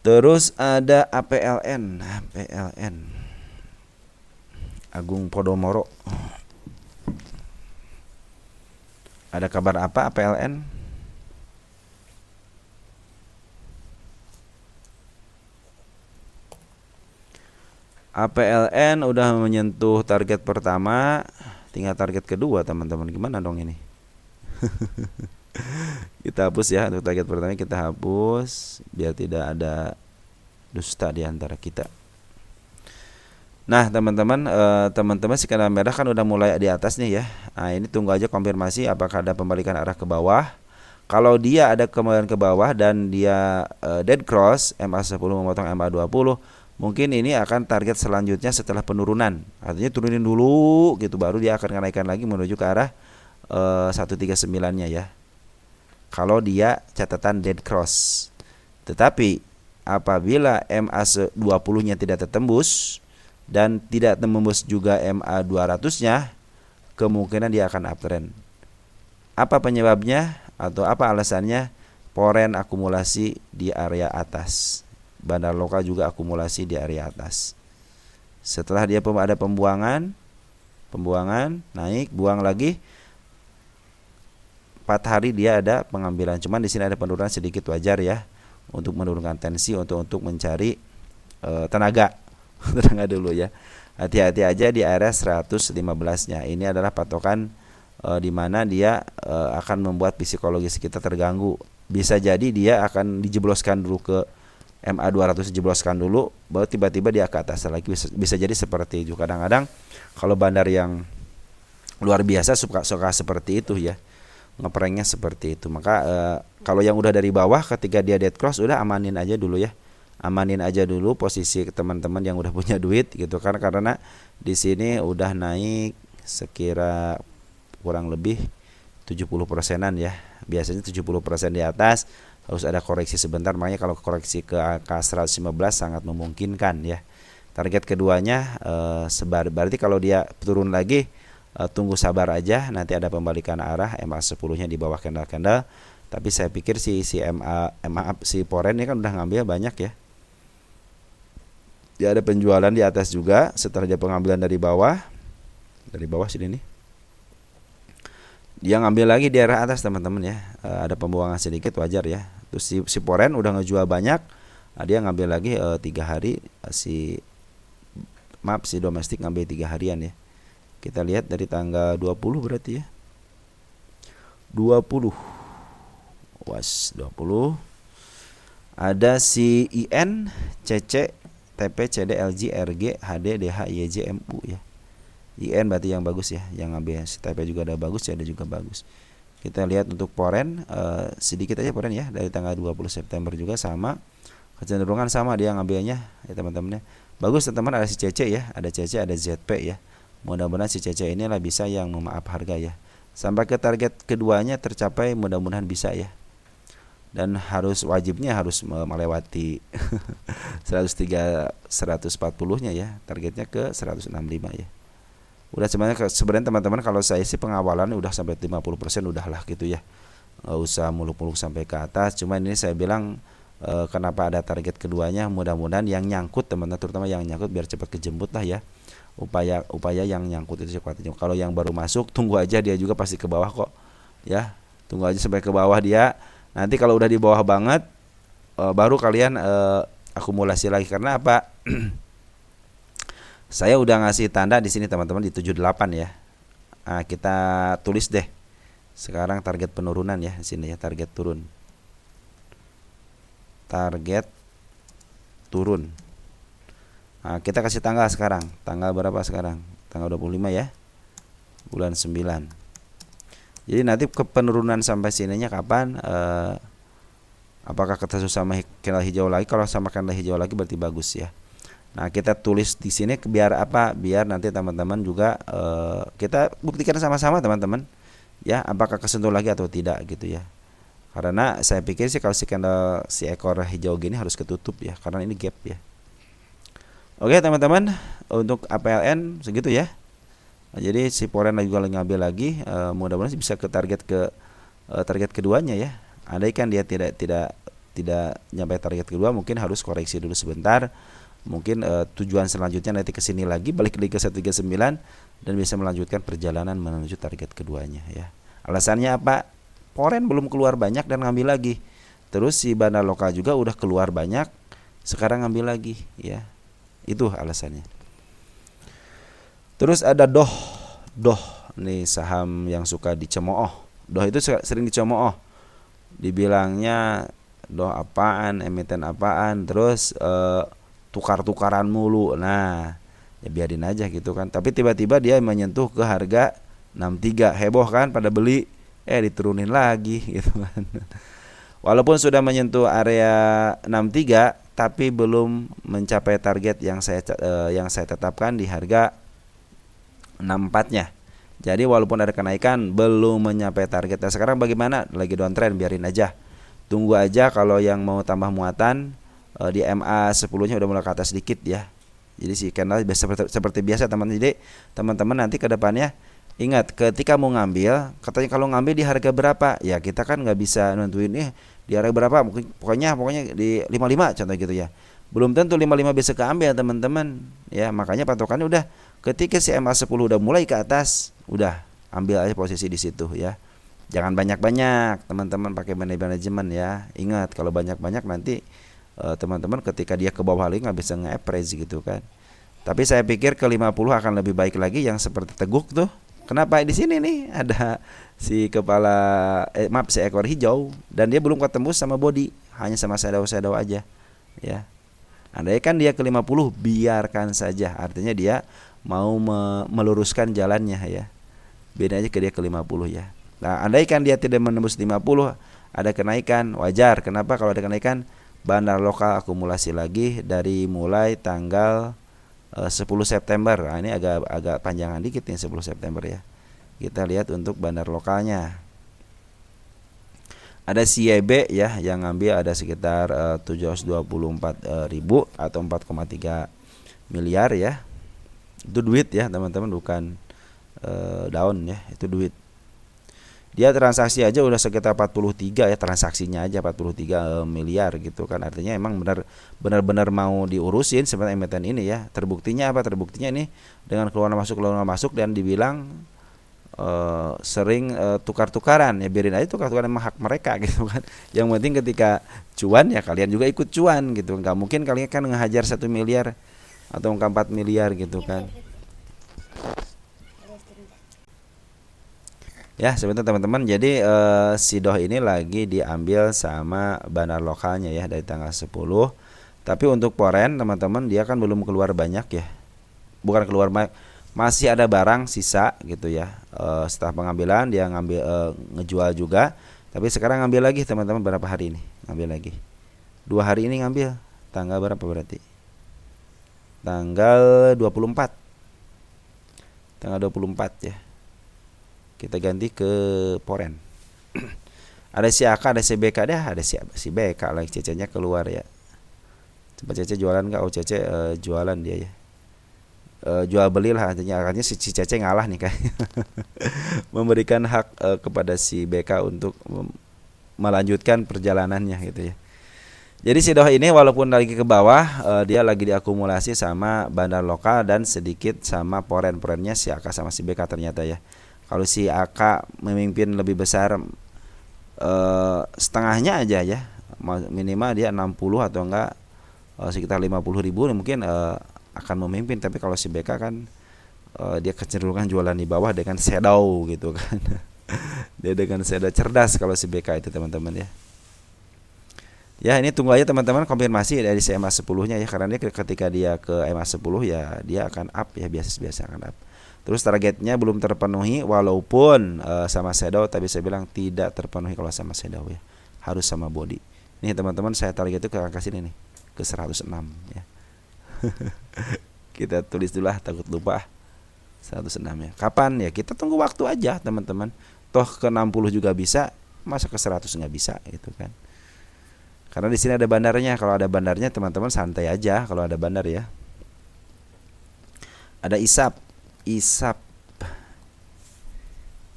Terus ada APLN Agung Podomoro. Ada kabar apa APLN? APLN udah menyentuh target pertama, tinggal target kedua teman-teman. Gimana dong ini? Kita hapus ya, untuk target pertama kita hapus biar tidak ada dusta di antara kita. Nah teman-teman, skala merah kan udah mulai di atas nih ya. Nah ini tunggu aja konfirmasi apakah ada pembalikan arah ke bawah. Kalau dia ada kembalian ke bawah dan dia dead cross MA10 memotong MA20, mungkin ini akan target selanjutnya setelah penurunan. Artinya turunin dulu gitu, baru dia akan menaikkan lagi menuju ke arah 139-nya ya. Kalau dia catatan dead cross. Tetapi apabila MA20-nya tidak tertembus dan tidak tembus juga MA200-nya, kemungkinan dia akan uptrend. Apa penyebabnya atau apa alasannya? Poren akumulasi di area atas. Bandar lokal juga akumulasi di area atas. Setelah dia ada pembuangan naik, buang lagi. 4 hari dia ada pengambilan. Cuman di sini ada penurunan sedikit, wajar ya, untuk menurunkan tensi, untuk mencari tenaga dulu ya. hati-hati aja di area 115-nya. Ini adalah patokan di mana dia akan membuat psikologis kita terganggu. Bisa jadi dia akan dijebloskan dulu ke MA 200, dijebloskan dulu, baru tiba-tiba dia ke atas lagi. Bisa jadi seperti itu. Kadang-kadang kalau bandar yang luar biasa suka seperti itu ya, ngepranknya seperti itu. Maka kalau yang udah dari bawah, ketika dia dead cross, udah amanin aja dulu ya, amanin aja dulu posisi teman-teman yang udah punya duit gitu kan, karena di sini udah naik sekira kurang lebih 70%-an ya. Biasanya 70% di atas harus ada koreksi sebentar, makanya kalau koreksi ke angka 115 sangat memungkinkan ya. Target keduanya berarti kalau dia turun lagi, tunggu sabar aja, nanti ada pembalikan arah MA 10-nya di bawah candle-candle. Tapi saya pikir si Foreign ini kan udah ngambil banyak ya. Dia ada penjualan di atas juga setelah dia pengambilan dari bawah sini nih. Dia ngambil lagi di arah atas teman-teman ya. Ada pembuangan sedikit, wajar ya. Terus si Foreign udah ngejual banyak. Dia ngambil lagi 3 hari, si domestik ngambil 3 harian ya. Kita lihat dari tanggal 20 berarti ya. 20. Was 20. Ada si IN, CC, TP, CD, LG, RG, HD, DH, YJ, MU ya. IN berarti yang bagus ya, yang ngambil. Si TP juga ada bagus, CD juga bagus. Kita lihat untuk Foreign, sedikit aja Foreign ya, dari tanggal 20 September juga sama. Kecenderungan sama dia ngambilnya ya teman-teman ya. Bagus teman-teman, ada si CC ya, ada CC, ada ZP ya. Mudah-mudahan si CC inilah bisa yang memaaf harga ya. Sampai ke target keduanya tercapai, mudah-mudahan bisa ya. Dan wajibnya harus melewati 140-nya ya. Targetnya ke 165 ya. Udah sebenarnya teman-teman, kalau saya sih pengawalan udah sampai 50% udahlah gitu ya. Nggak usah muluk-muluk sampai ke atas. Cuma ini saya bilang kenapa ada target keduanya, mudah-mudahan yang nyangkut teman-teman, terutama yang nyangkut biar cepat kejemput lah ya. Upaya yang nyangkut itu cepat. Kalau yang baru masuk, tunggu aja, dia juga pasti ke bawah kok ya. Tunggu aja sampai ke bawah dia. Nanti kalau udah di bawah banget, baru kalian akumulasi lagi. Karena apa? Saya udah ngasih tanda di sini teman-teman di 78 ya. Nah, kita tulis deh. Sekarang target penurunan ya di sini ya, target turun. Target turun. Nah, kita kasih tanggal sekarang. Tanggal berapa sekarang? Tanggal 25 ya. Bulan 9. Jadi nanti ke penurunan sampai sininya kapan? Apakah ketemu sama candle hijau lagi? Kalau sama candle hijau lagi berarti bagus ya. Nah, kita tulis di sini biar apa? Biar nanti teman-teman juga kita buktikan sama-sama teman-teman. Ya, apakah kesentuh lagi atau tidak gitu ya. Karena saya pikir sih kalau si ekor hijau gini harus ketutup ya, karena ini gap ya. Oke teman-teman, untuk APLN segitu ya. Nah, jadi si Foreign juga ngambil lagi, mudah-mudahan bisa ke target keduanya ya. Andai kan dia tidak nyampe target kedua, mungkin harus koreksi dulu sebentar. Mungkin tujuan selanjutnya nanti kesini lagi, balik lagi ke 139 dan bisa melanjutkan perjalanan menuju target keduanya ya. Alasannya apa? Foreign belum keluar banyak dan ngambil lagi. Terus si bandar lokal juga udah keluar banyak, sekarang ngambil lagi ya. Itu alasannya. Terus ada Doh nih saham yang suka dicemooh. Doh itu sering dicemooh. Dibilangnya Doh apaan, emiten apaan, terus tukar-tukaran mulu. Nah, ya biarin aja gitu kan. Tapi tiba-tiba dia menyentuh ke harga 63, heboh kan pada beli, diturunin lagi gitu kan. Walaupun sudah menyentuh area 63, tapi belum mencapai target yang saya tetapkan di harga 64-nya. Jadi walaupun ada kenaikan, belum mencapai target. Nah, sekarang bagaimana? Lagi downtrend, biarin aja. Tunggu aja kalau yang mau tambah muatan di MA 10-nya udah mulai ke atas sedikit ya. Jadi si candle seperti biasa teman-teman. Jadi teman-teman nanti ke depannya ingat, ketika mau ngambil, katanya kalau ngambil di harga berapa? Ya kita kan nggak bisa nentuin di harga berapa. Pokoknya di 55 contoh gitu ya. Belum tentu 55 bisa keambil teman-teman. Ya makanya patokannya udah ketika si MA 10 udah mulai ke atas, udah ambil aja posisi di situ ya. Jangan banyak-banyak teman-teman, pakai manajemen ya. Ingat kalau banyak-banyak nanti teman-teman ketika dia ke bawah lagi nggak bisa nge-appraise gitu kan. Tapi saya pikir ke 50 akan lebih baik lagi yang seperti teguk tuh. Kenapa di sini nih ada si si ekor hijau dan dia belum ketemu sama body, hanya sama shadow aja ya. Andai kan dia ke 50, biarkan saja. Artinya dia mau meluruskan jalannya ya. Beda aja ke dia ke 50 ya. Nah, andai kan dia tidak menembus 50, ada kenaikan, wajar. Kenapa? Kalau ada kenaikan, bandar lokal akumulasi lagi dari mulai tanggal 10 September. Nah, ini agak panjangan dikit nih 10 September ya. Kita lihat untuk bandar lokalnya. Ada CIB ya yang ngambil ada sekitar 724 ribu atau 4,3 miliar ya. Itu duit ya teman-teman, bukan daun ya, itu duit. Dia transaksi aja udah sekitar 43 ya, transaksinya aja 43 miliar gitu kan. Artinya emang benar-benar mau diurusin sebenarnya emiten ini ya. Terbuktinya apa? Terbuktinya ini dengan keluar masuk dan dibilang sering tukar-tukaran ya, biarin aja tukar-tukaran, emang hak mereka gitu kan. Yang penting ketika cuan ya kalian juga ikut cuan gitu. Nggak mungkin kalian kan ngehajar 1 miliar atau 4 miliar gitu kan. Ya sebentar teman-teman, jadi Sidoh ini lagi diambil sama bandar lokalnya ya dari tanggal 10. Tapi untuk Poren teman-teman dia kan belum keluar banyak ya. Bukan keluar banyak, masih ada barang sisa gitu ya. Setelah pengambilan dia ngambil ngejual juga. Tapi sekarang ngambil lagi teman-teman, berapa hari ini? Ngambil lagi 2 hari ini ngambil. Tanggal berapa berarti? Tanggal 24. Tanggal 24 ya. Kita ganti ke Poren. Ada si AK, ada si BK dah, ada si BK lagi, Cece-nya keluar ya. Coba Cece jualan enggak? Oh Cece jualan dia ya. Jual beli lah, artinya si Cece ngalah nih kayaknya. Memberikan hak kepada si BK untuk melanjutkan perjalanannya gitu ya. Jadi Sidoh ini walaupun lagi ke bawah, dia lagi diakumulasi sama bandar lokal dan sedikit sama Porennya si AK sama si BK ternyata ya. Kalau si AK memimpin lebih besar, setengahnya aja ya, minimal dia 60 atau enggak sekitar 50 ribu mungkin akan memimpin. Tapi kalau si BK kan dia kecenderungan jualan di bawah dengan shadow gitu kan. Dia dengan shadow cerdas kalau si BK itu teman-teman ya. Ya ini tunggu aja teman-teman konfirmasi dari CMA 10-nya ya, karena dia ketika dia ke MA 10 ya dia akan up ya, biasa akan up. Terus targetnya belum terpenuhi walaupun sama shadow, tapi saya bilang tidak terpenuhi kalau sama shadow ya. Harus sama body. Nih teman-teman, saya target itu ke angka sini nih, ke 106 ya. Kita tulis dulu lah, takut lupa. 106 ya. Kapan ya? Kita tunggu waktu aja teman-teman. Toh ke 60 juga bisa, masa ke 100 nggak bisa gitu kan. Karena di sini ada bandarnya. Kalau ada bandarnya teman-teman santai aja kalau ada bandar ya. Ada ISAP.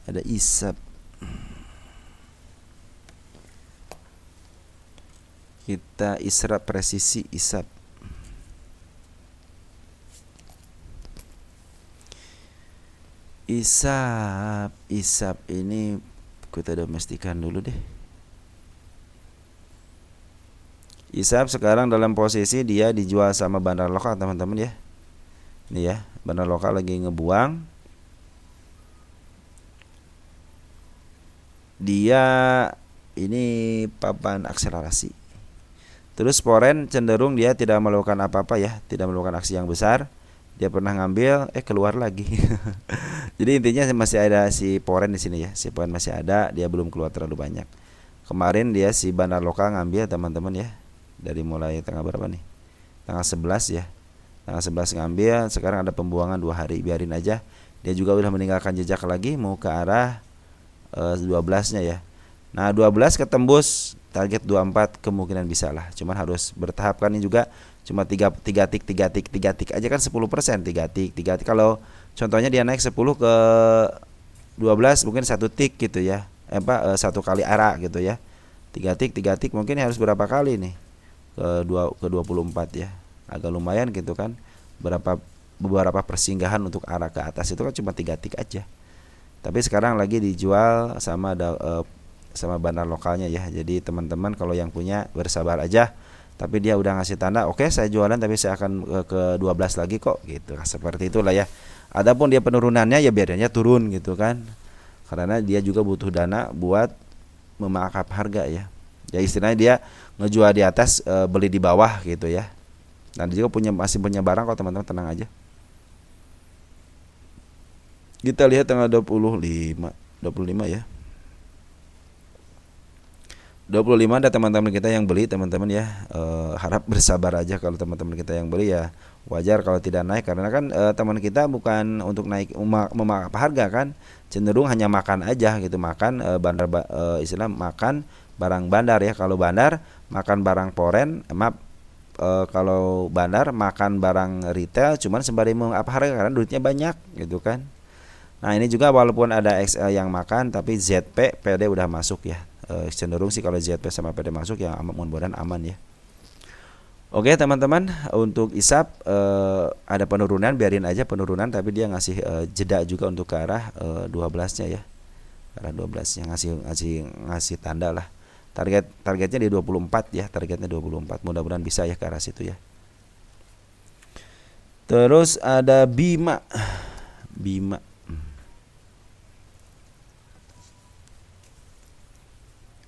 Ada ISAP. Kita Isra Presisi ISAP. ISAP ini kita domestikan dulu deh. ISAP sekarang dalam posisi dia dijual sama bandar lokal teman-teman ya. Ini ya, bandar lokal lagi ngebuang. Dia ini papan akselerasi. Terus Poren cenderung dia tidak melakukan apa-apa ya, tidak melakukan aksi yang besar. Dia pernah ngambil, keluar lagi. Jadi intinya masih ada si Poren di sini ya. Si Poren masih ada, dia belum keluar terlalu banyak. Kemarin dia si bandar lokal ngambil teman-teman ya. Dari mulai tanggal berapa nih? Tanggal 11 ya. Tanggal 11 ngambil, sekarang ada pembuangan 2 hari, biarin aja. Dia juga udah meninggalkan jejak lagi mau ke arah 12-nya ya. Nah 12 ketembus target 24 kemungkinan bisa lah. Cuman harus bertahap kan, ini juga cuma 3 tik aja kan 10%, 3 tik. Kalau contohnya dia naik 10 ke 12 mungkin 1 tik gitu ya. 1 kali arah gitu ya. 3 tik mungkin harus berapa kali nih? Ke 24 ya. Agak lumayan gitu kan. Beberapa persinggahan untuk arah ke atas itu kan cuma 3 tik aja. Tapi sekarang lagi dijual sama bandar lokalnya ya. Jadi teman-teman kalau yang punya bersabar aja. tapi dia udah ngasih tanda oke, saya jualan tapi saya akan ke 12 lagi kok gitu. Seperti itulah ya. Adapun dia penurunannya ya biarnya turun gitu kan. Karena dia juga butuh dana buat memangkas harga ya. Ya istilahnya dia ngejual di atas, beli di bawah gitu ya. Dan dia juga masih punya barang kok teman-teman, tenang aja. Kita lihat tanggal 25 ya. 25 ada teman-teman kita yang beli teman-teman ya. Harap bersabar aja kalau teman-teman kita yang beli ya. Wajar kalau tidak naik karena kan teman kita bukan untuk naik memakai harga kan, cenderung hanya makan aja gitu, makan bandar istilah makan barang bandar ya. Kalau bandar makan barang foreign, kalau bandar makan barang retail cuman sembari apa harga karena duitnya banyak gitu kan. Nah ini juga walaupun ada XL yang makan tapi ZP PD udah masuk ya. Cenderung sih kalau ZP sama PD masuk ya mudah-mudahan aman ya. Oke teman-teman, untuk ISAP ada penurunan, biarin aja penurunan tapi dia ngasih jeda juga untuk ke arah 12-nya ya. Ke arah 12-nya ngasih tanda lah. Targetnya di 24 ya, targetnya 24. Mudah-mudahan bisa ya ke arah situ ya. Terus ada Bima.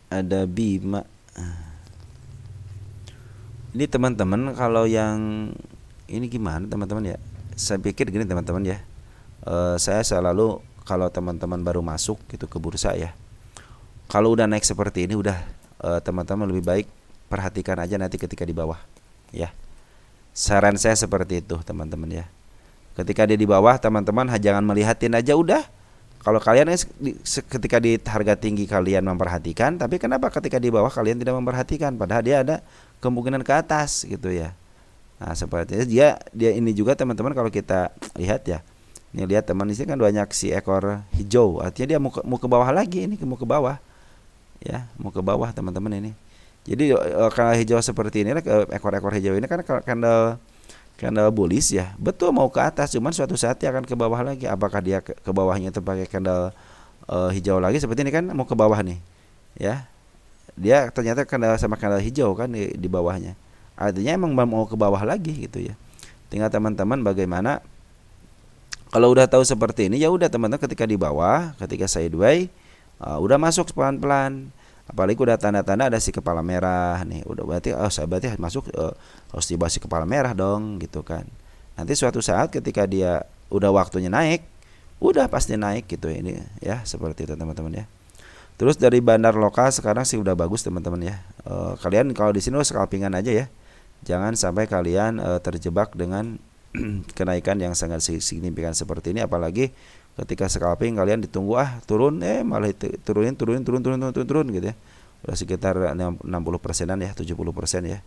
Ada Bima. Ini teman-teman kalau yang ini gimana teman-teman ya? Saya pikir gini teman-teman ya. Saya selalu kalau teman-teman baru masuk gitu ke bursa ya. Kalau udah naik seperti ini udah teman-teman lebih baik perhatikan aja nanti ketika di bawah ya. Saran saya seperti itu teman-teman ya. Ketika dia di bawah teman-teman jangan melihatin aja udah. Kalau kalian ketika di harga tinggi kalian memperhatikan, tapi kenapa ketika di bawah kalian tidak memperhatikan? Padahal dia ada kemungkinan ke atas gitu ya. Nah seperti itu dia ini juga teman-teman kalau kita lihat ya. Ini lihat teman ini kan banyak si ekor hijau, artinya dia mau ke bawah lagi ini, mau ke bawah ya, mau ke bawah teman-teman ini. Jadi kalau hijau seperti ini ekor-ekor hijau ini kan candle bullish ya, betul mau ke atas, cuman suatu saat dia akan ke bawah lagi. Apakah dia ke bawahnya itu pakai candle hijau lagi seperti ini kan mau ke bawah nih ya, dia ternyata sama candle hijau kan di bawahnya, artinya emang mau ke bawah lagi gitu ya. Tinggal teman-teman bagaimana kalau udah tahu seperti ini ya udah teman-teman ketika di bawah, ketika sideways udah masuk pelan-pelan. Apalagi udah tanda-tanda ada si kepala merah nih, udah berarti masuk harus tiba si kepala merah dong gitu kan. Nanti suatu saat ketika dia udah waktunya naik, udah pasti naik gitu ini ya, seperti itu teman-teman ya. Terus dari bandar lokal sekarang sih udah bagus teman-teman ya. Kalian kalau di sini scalpingan aja ya, jangan sampai kalian terjebak dengan kenaikan yang sangat signifikan seperti ini. Apalagi ketika scalping kalian ditunggu turun malah turun gitu ya. Udah sekitar 60%-an ya, 70% ya.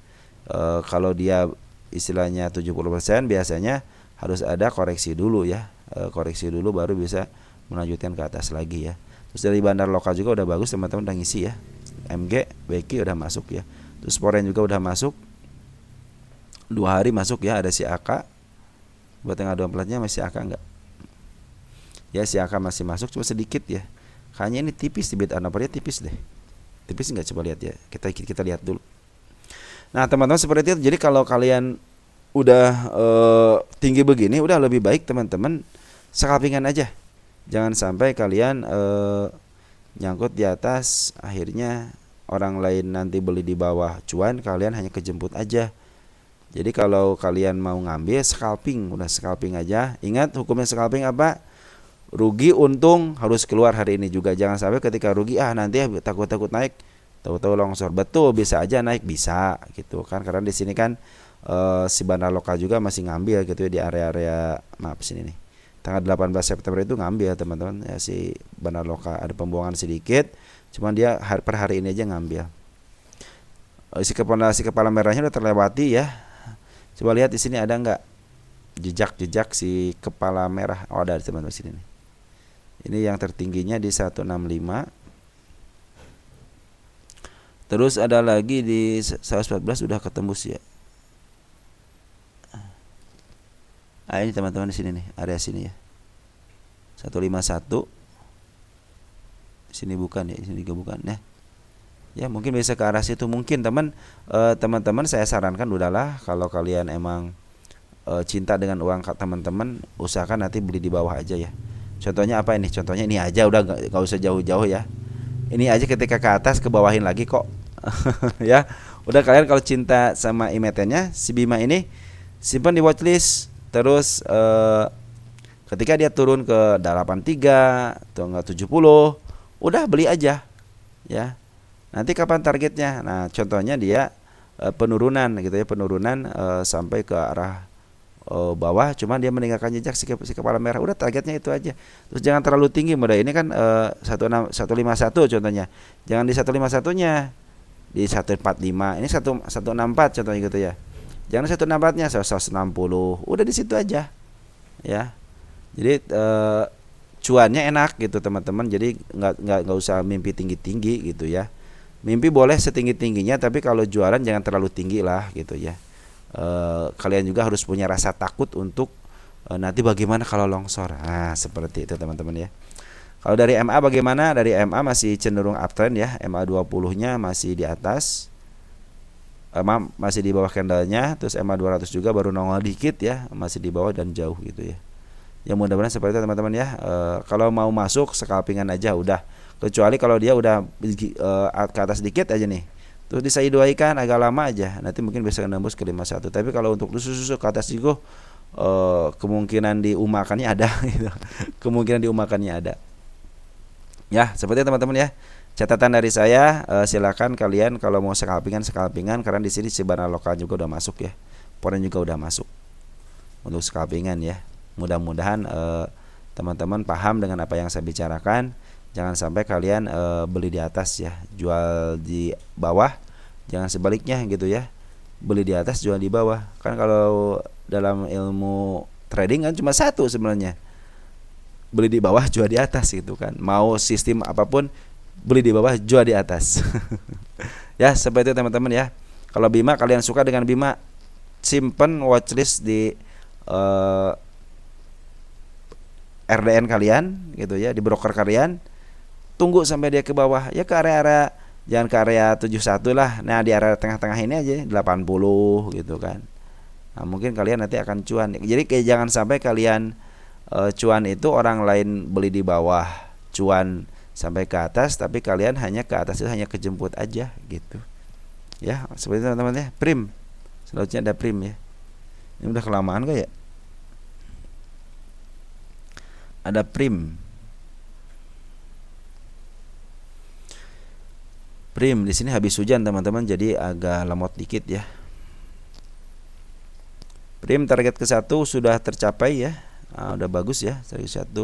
Kalau dia istilahnya 70% biasanya harus ada koreksi dulu ya. Koreksi dulu baru bisa melanjutkan ke atas lagi ya. Terus dari bandar lokal juga udah bagus teman-teman, udah ngisi ya. MG, BQ udah masuk ya. Terus Foreign juga udah masuk. 2 hari masuk ya, ada si AK. Buat tanggal 24-nya masih AK enggak? Ya si AK masih masuk cuma sedikit ya. Kayaknya ini tipis di bid anopernya tipis deh. Tipis enggak, coba lihat ya. Kita lihat dulu. Nah, teman-teman seperti itu. Jadi kalau kalian udah tinggi begini, udah lebih baik teman-teman scalpingan aja. Jangan sampai kalian nyangkut di atas, akhirnya orang lain nanti beli di bawah cuan, kalian hanya kejemput aja. Jadi kalau kalian mau ngambil scalping, udah scalping aja. Ingat hukumnya scalping apa? Rugi untung harus keluar hari ini juga. Jangan sampai ketika rugi nanti takut-takut naik, tahu-tahu longsor. Betul, bisa aja naik, bisa gitu kan. Karena di sini kan si bandar lokal juga masih ngambil gitu ya, di area-area sini nih. Tanggal 18 September itu ngambil teman-teman ya, si bandar lokal ada pembuangan sedikit, cuman dia per hari ini aja ngambil. Si kepala merahnya udah terlewati ya. Coba lihat di sini ada nggak jejak si kepala merah? Oh, ada teman-teman sini nih. Ini yang tertingginya di 165. Terus ada lagi di 114 udah ketembus ya. Ini teman-teman di sini nih, area sini ya. 151. Sini bukan ya, sini juga bukan ya. Ya mungkin bisa ke arah situ. Mungkin teman-teman saya sarankan udahlah, kalau kalian emang cinta dengan uang teman-teman, usahakan nanti beli di bawah aja ya. Contohnya apa ini? Contohnya ini aja, udah nggak usah jauh-jauh ya. Ini aja ketika ke atas ke bawahin lagi kok. Ya udah, kalian kalau cinta sama IMT-nya si Bima ini, simpan di watchlist. Terus ketika dia turun ke 83 atau enggak 70, udah beli aja ya. Nanti kapan targetnya? Nah contohnya dia penurunan gitu ya, penurunan sampai ke arah bawah, cuman dia meninggalkan jejak si kepala merah, udah targetnya itu aja. Terus jangan terlalu tinggi, mudah ini kan 151 contohnya, jangan di 151-nya, di 145, ini 164 contohnya gitu ya. Jangan 164-nya, 160, udah di situ aja ya. Jadi cuannya enak gitu teman-teman, jadi nggak usah mimpi tinggi-tinggi gitu ya. Mimpi boleh setinggi-tingginya, tapi kalau jualan jangan terlalu tinggi lah gitu ya. Kalian juga harus punya rasa takut untuk nanti bagaimana kalau longsor. Nah seperti itu teman-teman ya. Kalau dari MA bagaimana? Dari MA masih cenderung uptrend ya. MA 20-nya masih di atas, masih di bawah candlenya. Terus MA 200 juga baru nongol dikit ya, masih di bawah dan jauh gitu ya. Ya mudah-mudahan seperti itu teman-teman ya. Kalau mau masuk scalpingan aja udah. Kecuali kalau dia udah ke atas dikit aja nih, terus disaiduaikan agak lama aja, nanti mungkin bisa nembus ke 51. Tapi kalau untuk susu ke atas juga kemungkinan diumakannya ada gitu. Kemungkinan diumakannya ada. Ya, seperti itu teman-teman ya. Catatan dari saya, silakan kalian kalau mau scalpingan karena di sini si Bana lokal juga udah masuk ya. Poren juga udah masuk untuk scalpingan ya. Mudah-mudahan teman-teman paham dengan apa yang saya bicarakan. Jangan sampai kalian beli di atas ya, jual di bawah. Jangan sebaliknya gitu ya, beli di atas jual di bawah. Kan kalau dalam ilmu trading kan cuma satu sebenarnya, beli di bawah jual di atas gitu kan. Mau sistem apapun, beli di bawah jual di atas. Ya seperti itu teman-teman ya. Kalau Bima, kalian suka dengan Bima, simpen watchlist di RDN kalian gitu ya, di broker kalian. Tunggu sampai dia ke bawah ya, ke area-area, jangan ke area 71 lah. Nah di area tengah-tengah ini aja 80 gitu kan. Nah mungkin kalian nanti akan cuan. Jadi jangan sampai kalian cuan itu orang lain beli di bawah cuan sampai ke atas, tapi kalian hanya ke atas itu hanya kejemput aja gitu ya. Seperti itu teman-teman ya. Prim, selanjutnya ada prim ya. Ini udah kelamaan kok ya. Ada prim. Prim di sini habis hujan teman-teman, jadi agak lemot dikit ya. Prim target ke 1 sudah tercapai ya. Udah bagus ya target 1.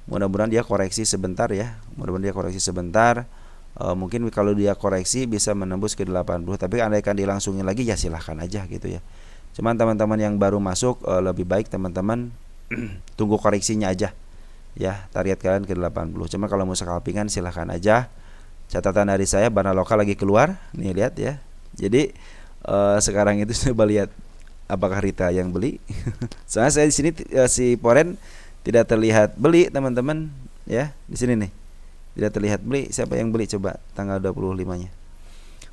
Mudah-mudahan dia koreksi sebentar ya. Mungkin kalau dia koreksi bisa menembus ke 80, tapi andaikan dilangsungin lagi ya silahkan aja gitu ya. Cuman teman-teman yang baru masuk lebih baik teman-teman tunggu koreksinya aja ya. Target kalian ke 80. Cuma kalau mau scalpingan silahkan aja. Catatan dari saya, Bana lokal lagi keluar nih, lihat ya. Jadi sekarang itu coba lihat apakah Rita yang beli. Soalnya saya di sini si Poren tidak terlihat beli teman-teman ya. Di sini nih tidak terlihat beli. Siapa yang beli coba tanggal 25-nya?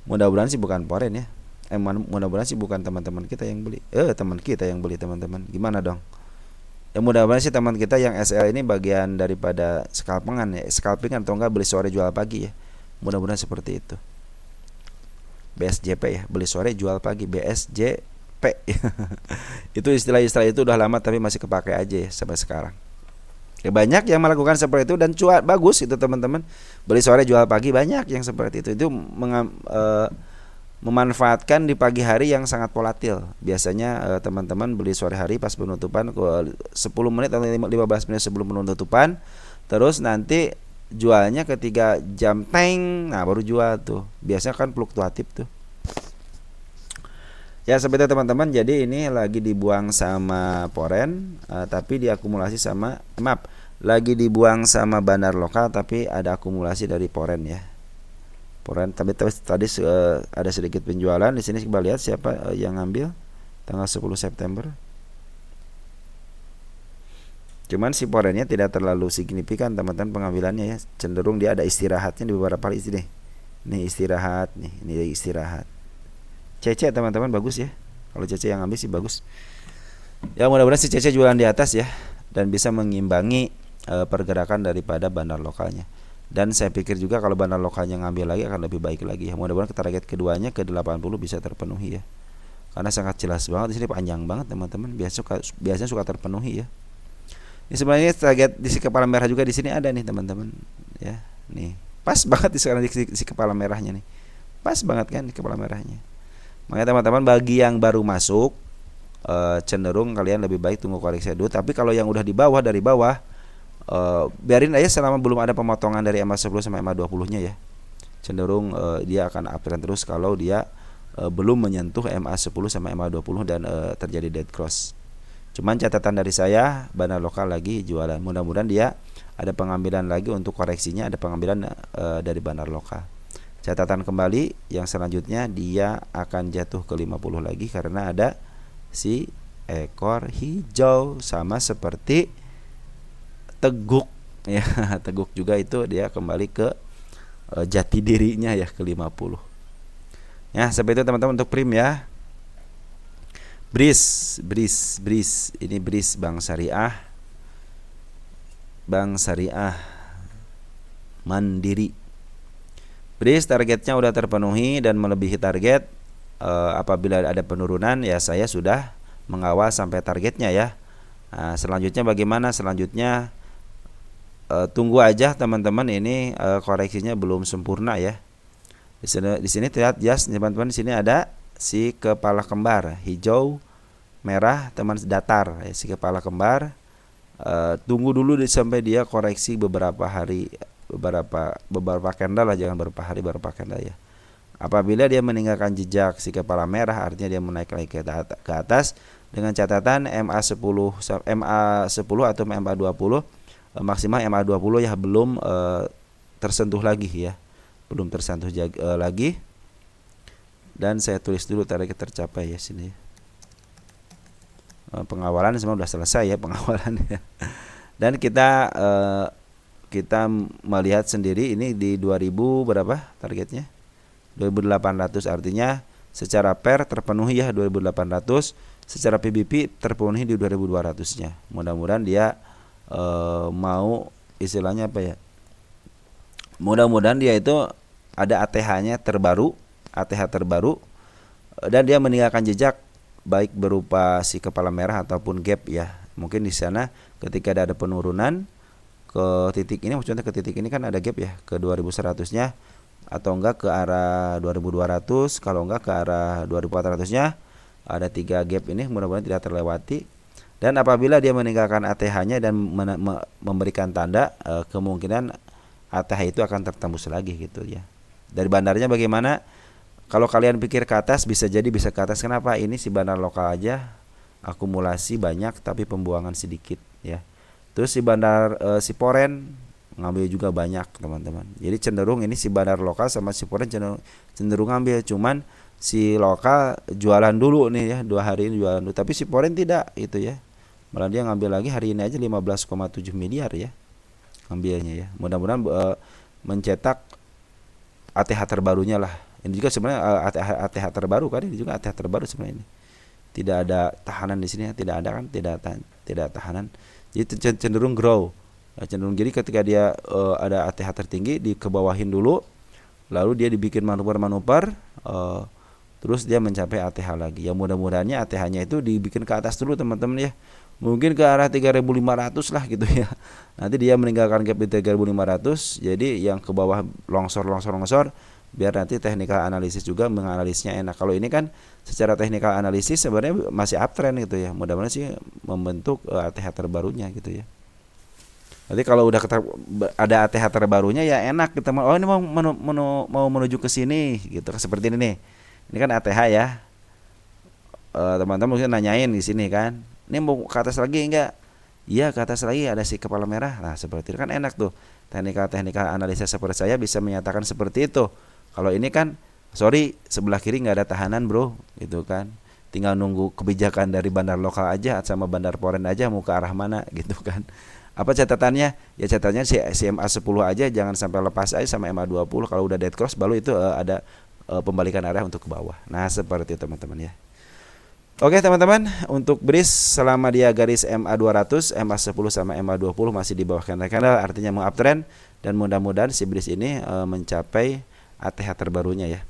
Mudah-mudahan sih bukan Poren ya. Mudah-mudahan sih bukan teman-teman kita yang beli. Teman kita yang beli teman-teman. Gimana dong? Ya mudah-mudahan sih teman kita yang SL ini bagian daripada scalpingan ya. Scalpingan atau enggak beli sore jual pagi ya. Mudah-mudahan seperti itu. BSJP ya, beli sore jual pagi, BSJP. Itu istilah-istilah itu udah lama tapi masih kepake aja ya sampai sekarang. Ya banyak yang melakukan seperti itu dan cuan bagus itu teman-teman. Beli sore jual pagi banyak yang seperti itu. Itu memanfaatkan di pagi hari yang sangat volatil. Biasanya teman-teman beli sore hari pas penutupan 10 menit atau 15 menit sebelum penutupan. Terus nanti jualnya ketika jam teng, nah baru jual tuh. Biasanya kan fluktuatif tuh. Ya seperti itu teman-teman. Jadi ini lagi dibuang sama Poren, tapi diakumulasi sama lagi dibuang sama bandar lokal, tapi ada akumulasi dari Poren ya. Poren tapi tadi ada sedikit penjualan di sini. Kita lihat siapa yang ngambil tanggal 10 September. Cuman si Porennya tidak terlalu signifikan teman-teman pengambilannya ya. Cenderung dia ada istirahatnya di beberapa hari ini. Nih istirahat nih, ini istirahat. CC teman-teman bagus ya. Kalau CC yang ambil sih bagus. Ya mudah-mudahan si CC jualan di atas ya dan bisa mengimbangi pergerakan daripada bandar lokalnya. Dan saya pikir juga kalau bandar lokalnya ngambil lagi akan lebih baik lagi ya. Mudah-mudahan target keduanya ke 80 bisa terpenuhi ya. Karena sangat jelas banget di sini, panjang banget teman-teman. Biasanya suka terpenuhi ya. Ini sebenarnya target di si kepala merah juga di sini ada nih teman-teman ya. Nih, pas banget di sekarang di si kepala merahnya nih. Pas banget kan di kepala merahnya. Makanya teman-teman bagi yang baru masuk cenderung kalian lebih baik tunggu koreksi dulu. Tapi kalau yang udah di bawah, dari bawah biarin aja selama belum ada pemotongan dari MA10 sama MA20 nya ya. Cenderung dia akan uptrend terus kalau dia belum menyentuh MA10 sama MA20 dan terjadi dead cross. Cuman catatan dari saya, bandar lokal lagi jualan. Mudah-mudahan dia ada pengambilan lagi untuk koreksinya, ada pengambilan dari bandar lokal. Catatan kembali yang selanjutnya dia akan jatuh ke 50 lagi karena ada si ekor hijau sama seperti teguk ya. Teguk juga itu dia kembali ke jati dirinya ya, ke 50. Ya, seperti itu teman-teman untuk prim ya. BRIS. Ini BRIS Bank Syariah. Bank Syariah Mandiri. BRIS targetnya udah terpenuhi dan melebihi target. Apabila ada penurunan ya saya sudah mengawal sampai targetnya ya. Nah, selanjutnya bagaimana? Selanjutnya tunggu aja teman-teman, ini koreksinya belum sempurna ya. Di sini terlihat jelas teman-teman, di sini ada si kepala kembar hijau merah teman datar ya, si kepala kembar. Tunggu dulu sampai dia koreksi beberapa hari, beberapa candle lah, jangan beberapa hari, beberapa candle ya. Apabila dia meninggalkan jejak si kepala merah, artinya dia menaik lagi ke atas dengan catatan MA10 atau MA20, maksimal MA20 ya belum tersentuh lagi ya, belum tersentuh lagi. Dan saya tulis dulu target tercapai ya sini. Pengawalan semua sudah selesai ya pengawalannya. Dan kita melihat sendiri ini di 2000 berapa targetnya? 2800, artinya secara per terpenuhi ya 2800, secara PBP terpenuhi di 2200-nya. Mudah-mudahan dia mau istilahnya apa ya? Mudah-mudahan dia itu ada ATH-nya terbaru, ATH terbaru, dan dia meninggalkan jejak baik berupa si kepala merah ataupun gap ya. Mungkin di sana ketika ada penurunan ke titik ini, maksudnya ke titik ini kan ada gap ya ke 2100-nya, atau enggak ke arah 2200, kalau enggak ke arah 2400-nya. Ada 3 gap ini, mudah-mudahan tidak terlewati. Dan apabila dia meninggalkan ATH-nya dan memberikan tanda, kemungkinan ATH itu akan tertembus lagi gitu ya. Dari bandarnya bagaimana? Kalau kalian pikir ke atas, bisa jadi bisa ke atas. Kenapa? Ini si bandar lokal aja akumulasi banyak tapi pembuangan sedikit ya. Terus si bandar si Foreign ngambil juga banyak teman-teman. Jadi cenderung ini si bandar lokal sama si Foreign cenderung ngambil. Cuman si lokal jualan dulu nih ya, 2 hari ini jualan dulu. Tapi si Foreign tidak itu ya. Malah dia ngambil lagi hari ini aja 15,7 miliar ya ngambilnya ya. Mudah-mudahan mencetak ATH terbarunya lah. Ini juga sebenarnya ATH terbaru kan, ini juga ATH terbaru sebenarnya ini. Tidak ada tahanan di sini, tidak ada kan, tidak tahanan. Jadi cenderung grow. Nah, cenderung jadi ketika dia ada ATH tertinggi dikebawahin dulu, lalu dia dibikin manuver, terus dia mencapai ATH lagi. Ya mudah-mudahannya ATH-nya itu dibikin ke atas dulu teman-teman ya. Mungkin ke arah 3.500 lah gitu ya. Nanti dia meninggalkan gap di 3.500, jadi yang ke bawah longsor biar nanti technical analisis juga menganalisnya enak. Kalau ini kan secara technical analisis sebenarnya masih uptrend gitu ya. Mudah-mudahan sih membentuk ATH terbarunya gitu ya. Nanti kalau udah ada ATH terbarunya ya enak kita oh ini mau menuju ke sini gitu, seperti ini nih. Ini kan ATH ya. Teman-teman mungkin nanyain di sini kan. Ini mau ke atas lagi enggak? Iya, ke atas lagi ada si kepala merah. Nah, seperti itu kan enak tuh. Teknikal analisis seperti saya bisa menyatakan seperti itu. Kalau ini kan sorry, sebelah kiri nggak ada tahanan bro, gitu kan. Tinggal nunggu kebijakan dari bandar lokal aja sama bandar Foreign aja mau ke arah mana gitu kan. Apa catatannya? Ya catatannya si MA10 aja jangan sampai lepas aja sama MA20. Kalau udah dead cross baru itu ada pembalikan arah untuk ke bawah. Nah, seperti itu teman-teman ya. Oke teman-teman, untuk bridge selama dia garis MA200, MA10 sama MA20 masih di bawah candle, artinya mau uptrend, dan mudah-mudahan si bridge ini mencapai ATH terbarunya ya.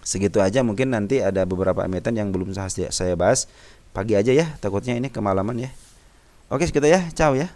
Segitu aja, mungkin nanti ada beberapa emiten yang belum saya bahas pagi aja ya, takutnya ini kemalaman ya. Oke segitu ya, ciao ya.